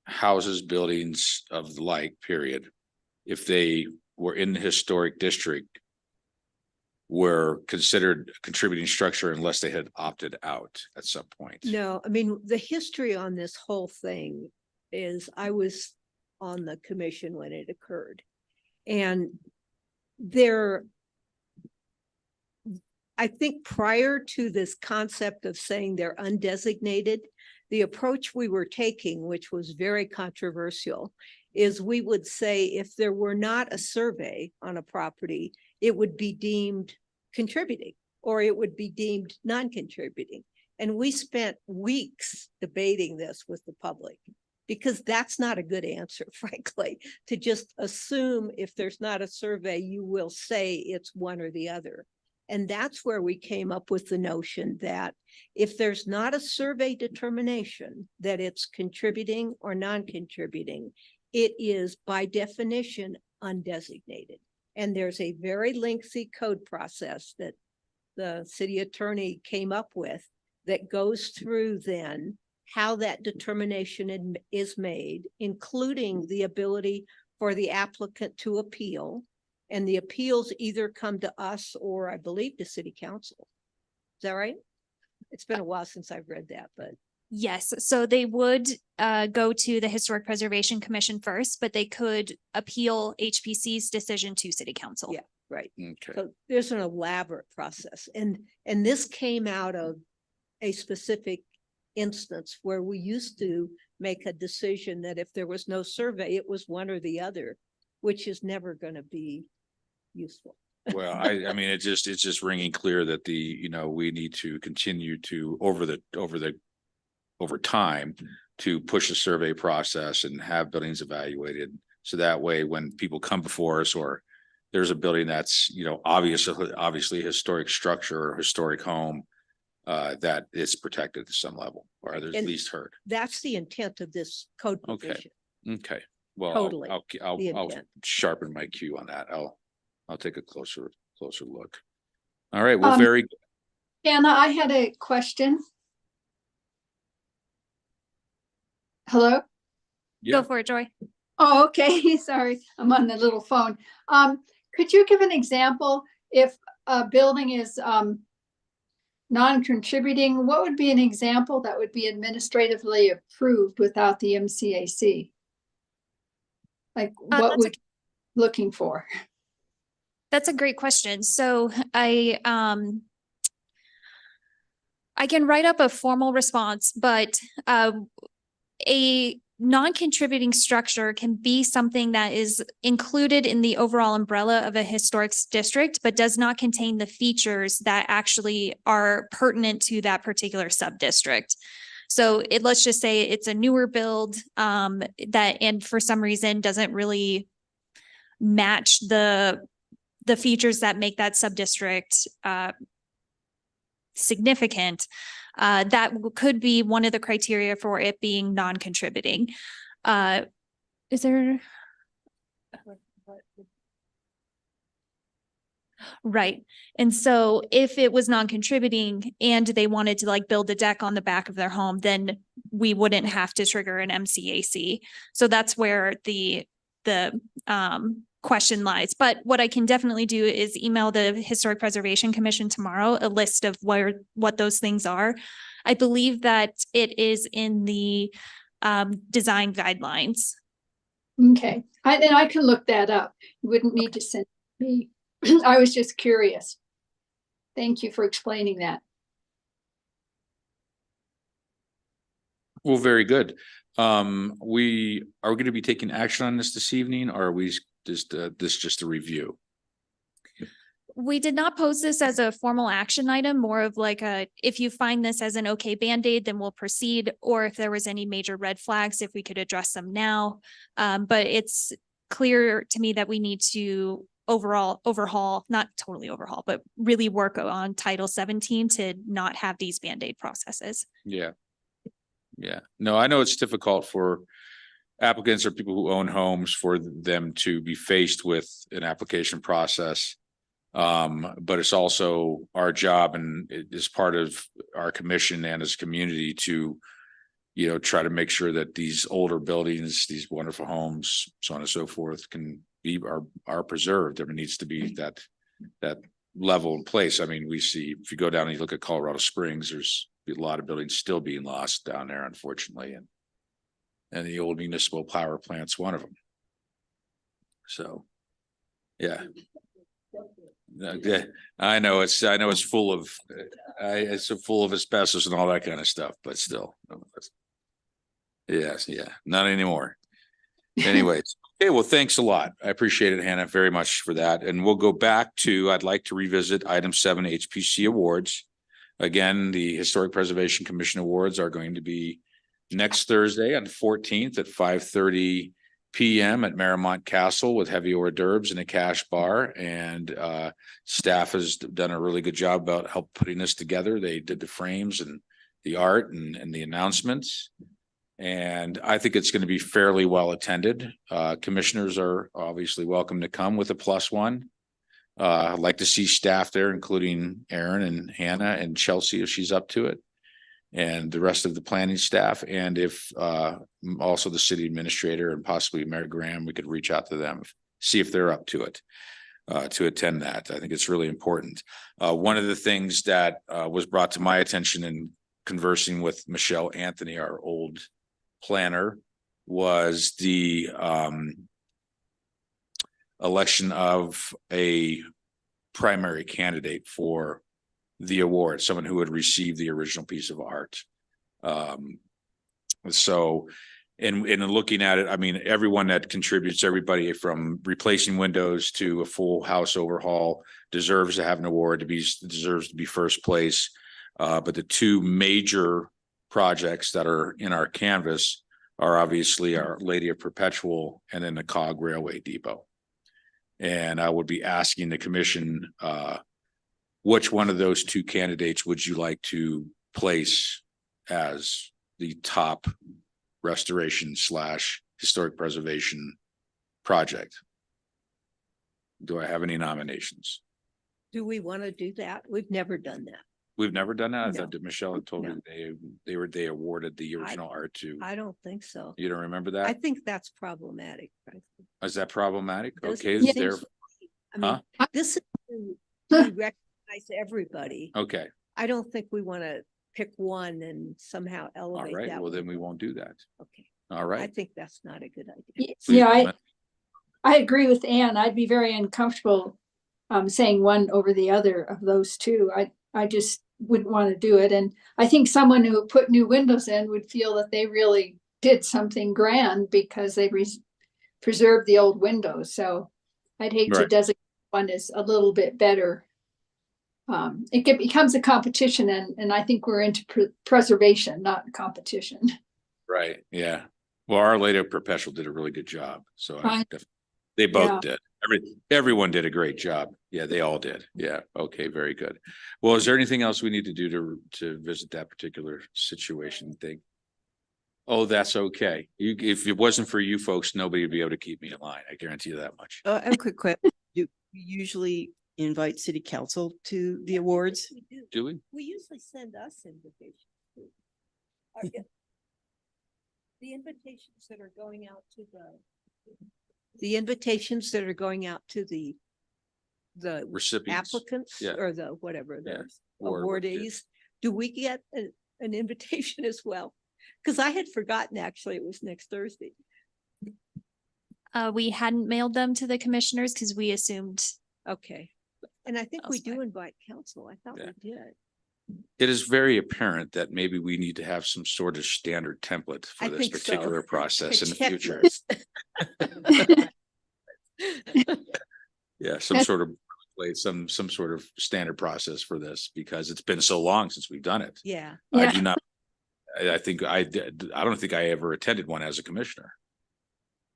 Speaker 6: houses, buildings of the like, period, if they were in the historic district, were considered a contributing structure unless they had opted out at some point.
Speaker 13: No, I mean, the history on this whole thing is I was on the commission when it occurred. And I think prior to this concept of saying they're undesignated, the approach we were taking, which was very controversial, is we would say if there were not a survey on a property, it would be deemed contributing or it would be deemed non-contributing. And we spent weeks debating this with the public because that's not a good answer, frankly, to just assume if there's not a survey, you will say it's one or the other. And that's where we came up with the notion that if there's not a survey determination that it's contributing or non-contributing, it is by definition undesignated. And there's a very lengthy code process that the city attorney came up with that goes through then how that determination is made, including the ability for the applicant to appeal. And the appeals either come to us or I believe to city council. Is that right? It's been a while since I've read that, but.
Speaker 2: Yes, so they would go to the Historic Preservation Commission first, but they could appeal HPC's decision to city council.
Speaker 13: Yeah, right.
Speaker 6: Okay.
Speaker 13: So there's an elaborate process. And this came out of a specific instance where we used to make a decision that if there was no survey, it was one or the other, which is never going to be useful.
Speaker 6: Well, I mean, it's just ringing clear that we need to continue to over time to push the survey process and have buildings evaluated. So that way, when people come before us or there's a building that's, obviously a historic structure or historic home, that it's protected to some level or there's at least heard.
Speaker 13: That's the intent of this code provision.
Speaker 6: Okay. Well,
Speaker 13: Totally.
Speaker 6: I'll sharpen my cue on that. I'll take a closer look. All right. Well, very good.
Speaker 3: Anna, I had a question. Hello?
Speaker 6: Yeah.
Speaker 2: Go for it, Joy.
Speaker 3: Oh, okay. Sorry, I'm on the little phone. Could you give an example if a building is non-contributing? What would be an example that would be administratively approved without the MCAC? Like what would you be looking for?
Speaker 2: That's a great question. So I can write up a formal response, but a non-contributing structure can be something that is included in the overall umbrella of a historic district, but does not contain the features that actually are pertinent to that particular sub-district. So let's just say it's a newer build and for some reason doesn't really match the features that make that sub-district significant. That could be one of the criteria for it being non-contributing. Is there? Right. And so if it was non-contributing and they wanted to build a deck on the back of their home, then we wouldn't have to trigger an MCAC. So that's where the question lies. But what I can definitely do is email the Historic Preservation Commission tomorrow a list of what those things are. I believe that it is in the design guidelines.
Speaker 3: Okay, then I can look that up. You wouldn't need to send me. I was just curious. Thank you for explaining that.
Speaker 6: Well, very good. We are going to be taking action on this evening, or are we just a review?
Speaker 2: We did not pose this as a formal action item, more of like a, if you find this as an okay Band-Aid, then we'll proceed. Or if there was any major red flags, if we could address them now. But it's clear to me that we need to overhaul, not totally overhaul, but really work on Title 17 to not have these Band-Aid processes.
Speaker 6: Yeah. Yeah. No, I know it's difficult for applicants or people who own homes for them to be faced with an application process. But it's also our job, and it is part of our commission and as a community to, you know, try to make sure that these older buildings, these wonderful homes, so on and so forth, can be are preserved. There needs to be that level in place. I mean, we see, if you go down and you look at Colorado Springs, there's a lot of buildings still being lost down there, unfortunately, and the old municipal power plant's one of them. So, yeah. Yeah, I know it's full of full of asbestos and all that kind of stuff, but still. Yes, yeah, not anymore. Anyways, okay, well, thanks a lot. I appreciate it, Hannah, very much for that. And we'll go back to, I'd like to revisit item 7, HPC awards. Again, the Historic Preservation Commission awards are going to be next Thursday on 14th at 5:30 p.m. at Marymount Castle with heavy hors d'oeuvres and a cash bar. And staff has done a really good job about help putting this together. They did the frames and the art and the announcements. And I think it's going to be fairly well attended. Commissioners are obviously welcome to come with a +1. I'd like to see staff there, including Aaron and Hannah and Chelsea, if she's up to it, and the rest of the planning staff. And if also the city administrator and possibly Mayor Graham, we could reach out to them, see if they're up to it, to attend that. I think it's really important. One of the things that was brought to my attention in conversing with Michelle Anthony, our old planner, was the election of a primary candidate for the award, someone who would receive the original piece of art. So in looking at it, I mean, everyone that contributes, everybody from replacing windows to a full house overhaul deserves to have an award, deserves to be first place. But the two major projects that are in our canvas are obviously Our Lady of Perpetual and then the Cog Railway Depot. And I would be asking the commission, which one of those two candidates would you like to place as the top restoration / historic preservation project? Do I have any nominations?
Speaker 13: Do we want to do that? We've never done that.
Speaker 6: We've never done that. I
Speaker 13: No.
Speaker 6: thought that Michelle had told me they awarded the original art to.
Speaker 13: I don't think so.
Speaker 6: You don't remember
Speaker 13: I
Speaker 6: that?
Speaker 13: think that's problematic, frankly.
Speaker 6: Is that problematic?
Speaker 13: Doesn't
Speaker 6: Okay,
Speaker 13: it
Speaker 6: is there?
Speaker 13: seems- I mean,
Speaker 6: Huh?
Speaker 13: this is to recognize everybody.
Speaker 6: Okay,
Speaker 13: I don't think we want to pick one and somehow
Speaker 6: all
Speaker 13: elevate
Speaker 6: right.
Speaker 13: that.
Speaker 6: Well, then
Speaker 13: one.
Speaker 6: we won't do that.
Speaker 13: Okay,
Speaker 6: All
Speaker 13: I
Speaker 6: right.
Speaker 13: think that's not a good idea.
Speaker 6: Please,
Speaker 3: Yeah,
Speaker 6: Glenn.
Speaker 3: I agree with Anne. I'd be very uncomfortable saying one over the other of those two. I just wouldn't want to do it. And I think someone who put new windows in would feel that they really did something grand because they preserved the old windows. So I'd hate to
Speaker 6: Right.
Speaker 3: designate one as a little bit better. It becomes a competition, and I think we're into preservation, not competition.
Speaker 6: Right, yeah. Well, Our Lady of Perpetual did a really good job. So
Speaker 3: Right.
Speaker 6: they both
Speaker 3: Yeah.
Speaker 6: did. Everyone did a great job. Yeah, they all did. Yeah. Okay, very good. Well, is there anything else we need to do to visit that particular situation thing? Oh, that's okay. If it wasn't for you folks, nobody would be able to keep me in line. I guarantee you that much.
Speaker 7: I have a quick question. Do you usually invite city council to the awards?
Speaker 13: We do.
Speaker 6: Do we?
Speaker 13: We usually send us invitations. too. The invitations that are going out to the invitations that are going out to the
Speaker 6: Recipients.
Speaker 13: applicants
Speaker 6: Yeah.
Speaker 13: or the whatever,
Speaker 6: Yeah.
Speaker 13: the
Speaker 6: Or-
Speaker 13: awardees, do we get an invitation as well? Because I had forgotten actually it was next Thursday.
Speaker 2: We hadn't mailed them to the commissioners because we assumed.
Speaker 13: Okay. And I think we do
Speaker 2: Elsewhere.
Speaker 13: invite council. I thought
Speaker 6: Yeah.
Speaker 13: we did.
Speaker 6: It is very apparent that maybe we need to have some sort of standard template for
Speaker 13: I
Speaker 6: this
Speaker 13: think so.
Speaker 6: particular process in the future.
Speaker 13: Checklist.
Speaker 6: Yeah, some sort of contemplate some sort of standard process for this because it's been so long since we've done it.
Speaker 13: Yeah.
Speaker 6: I do not, I think I don't think I ever attended one as a commissioner.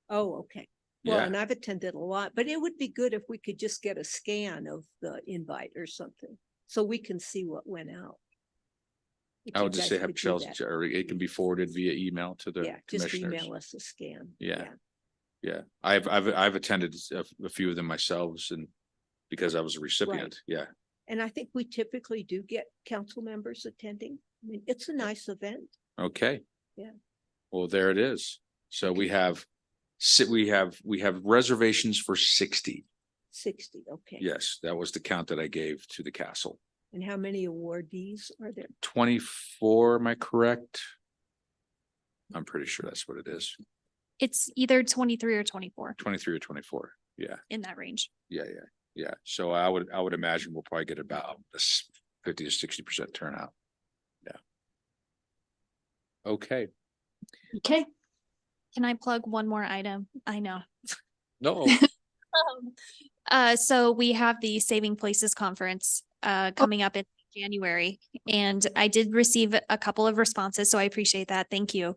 Speaker 13: Oh, okay. Well,
Speaker 6: Yeah.
Speaker 13: and I've attended a lot, but it would be good if we could just get a scan of the invite or something, so we can see what went out. If
Speaker 6: I
Speaker 13: you
Speaker 6: would just
Speaker 13: guys
Speaker 6: say have
Speaker 13: could do
Speaker 6: Chelsea,
Speaker 13: that.
Speaker 6: or it can be forwarded via email to the
Speaker 13: Yeah, just
Speaker 6: commissioners.
Speaker 13: email us a scan.
Speaker 6: Yeah. Yeah, I've attended a few of them myself and because I was a recipient. Yeah.
Speaker 13: And I think we typically do get council members attending. I mean, it's a nice event.
Speaker 6: Okay.
Speaker 13: Yeah.
Speaker 6: Well, there it is. So we have reservations for 60.
Speaker 13: 60, okay.
Speaker 6: Yes, that was the count that I gave to the castle.
Speaker 13: And how many awardees are there?
Speaker 6: 24, am I correct? I'm pretty sure that's what it is.
Speaker 2: It's either 23 or 24
Speaker 6: 23 or 24. Yeah,
Speaker 2: in that range.
Speaker 6: yeah. So I would imagine we'll probably get about this 50 to 60% turnout. Yeah. Okay.
Speaker 3: Okay.
Speaker 2: Can I plug one more item? I know.
Speaker 6: No.
Speaker 2: So we have the Saving Places Conference coming up in January, and I did receive a couple of responses, so I appreciate that. Thank you.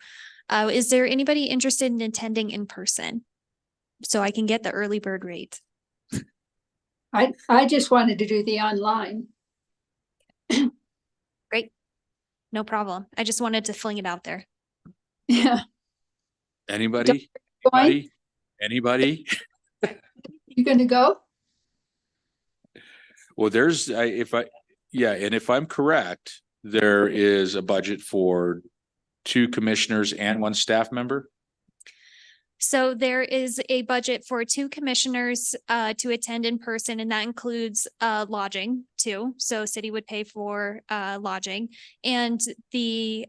Speaker 2: Is there anybody interested in attending in person? So I can get the early bird rate.
Speaker 3: I just wanted to do the online.
Speaker 2: Great. No problem. I just wanted to fling it out there.
Speaker 3: Yeah.
Speaker 6: Anybody?
Speaker 3: Going?
Speaker 6: Anybody?
Speaker 3: You gonna go?
Speaker 6: Well, and if I'm correct, there is a budget for 2 commissioners and 1 staff member.
Speaker 2: So there is a budget for 2 commissioners to attend in person, and that includes lodging too. So city would pay for lodging, and the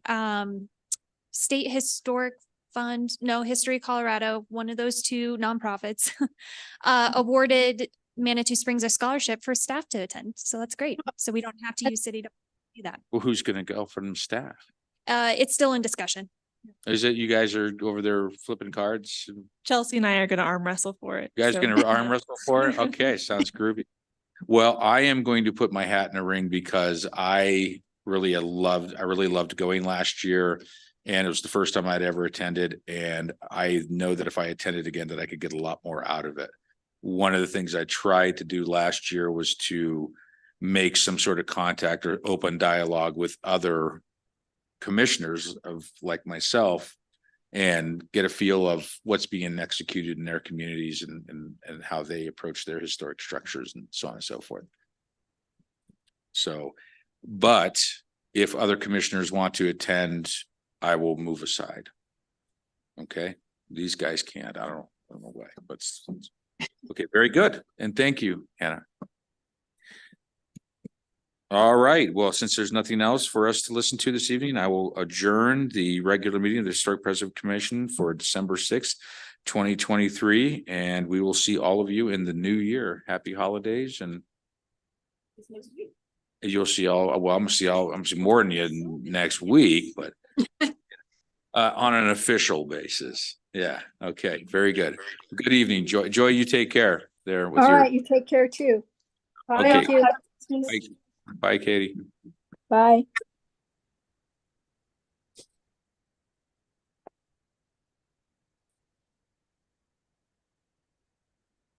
Speaker 2: State Historic Fund, no, History Colorado, one of those 2 nonprofits awarded Manitou Springs a scholarship for staff to attend. So that's great. So we don't have to use city to do that.
Speaker 6: Well, who's going to go from staff?
Speaker 2: It's still in discussion.
Speaker 6: Is it you guys are over there flipping cards?
Speaker 9: Chelsea and I are gonna arm wrestle for it.
Speaker 6: You guys
Speaker 9: so-
Speaker 6: going to arm wrestle for it? Okay, sounds groovy. Well, I am going to put my hat in the ring because I really loved going last year. And it was the first time I'd ever attended. And I know that if I attended again, that I could get a lot more out of it. One of the things I tried to do last year was to make some sort of contact or open dialogue with other commissioners of like myself and get a feel of what's being executed in their communities and how they approach their historic structures and so on and so forth. So, but if other commissioners want to attend, I will move aside. Okay, these guys can't. I don't know why, but okay, very good. And thank you, Hannah. All right. Well, since there's nothing else for us to listen to this evening, I will adjourn the regular meeting of the Historic Preservation Commission for December 6th, 2023. And we will see all of you in the new year. Happy holidays. And you'll see I'm gonna see more than you next week, but on an official basis. Yeah. Okay. Very good. Good evening, Joy. Joy, you take care there. With
Speaker 3: All right, you take care too. Bye.
Speaker 6: Okay.
Speaker 3: Thank you.
Speaker 6: Bye, Katie.
Speaker 3: Bye.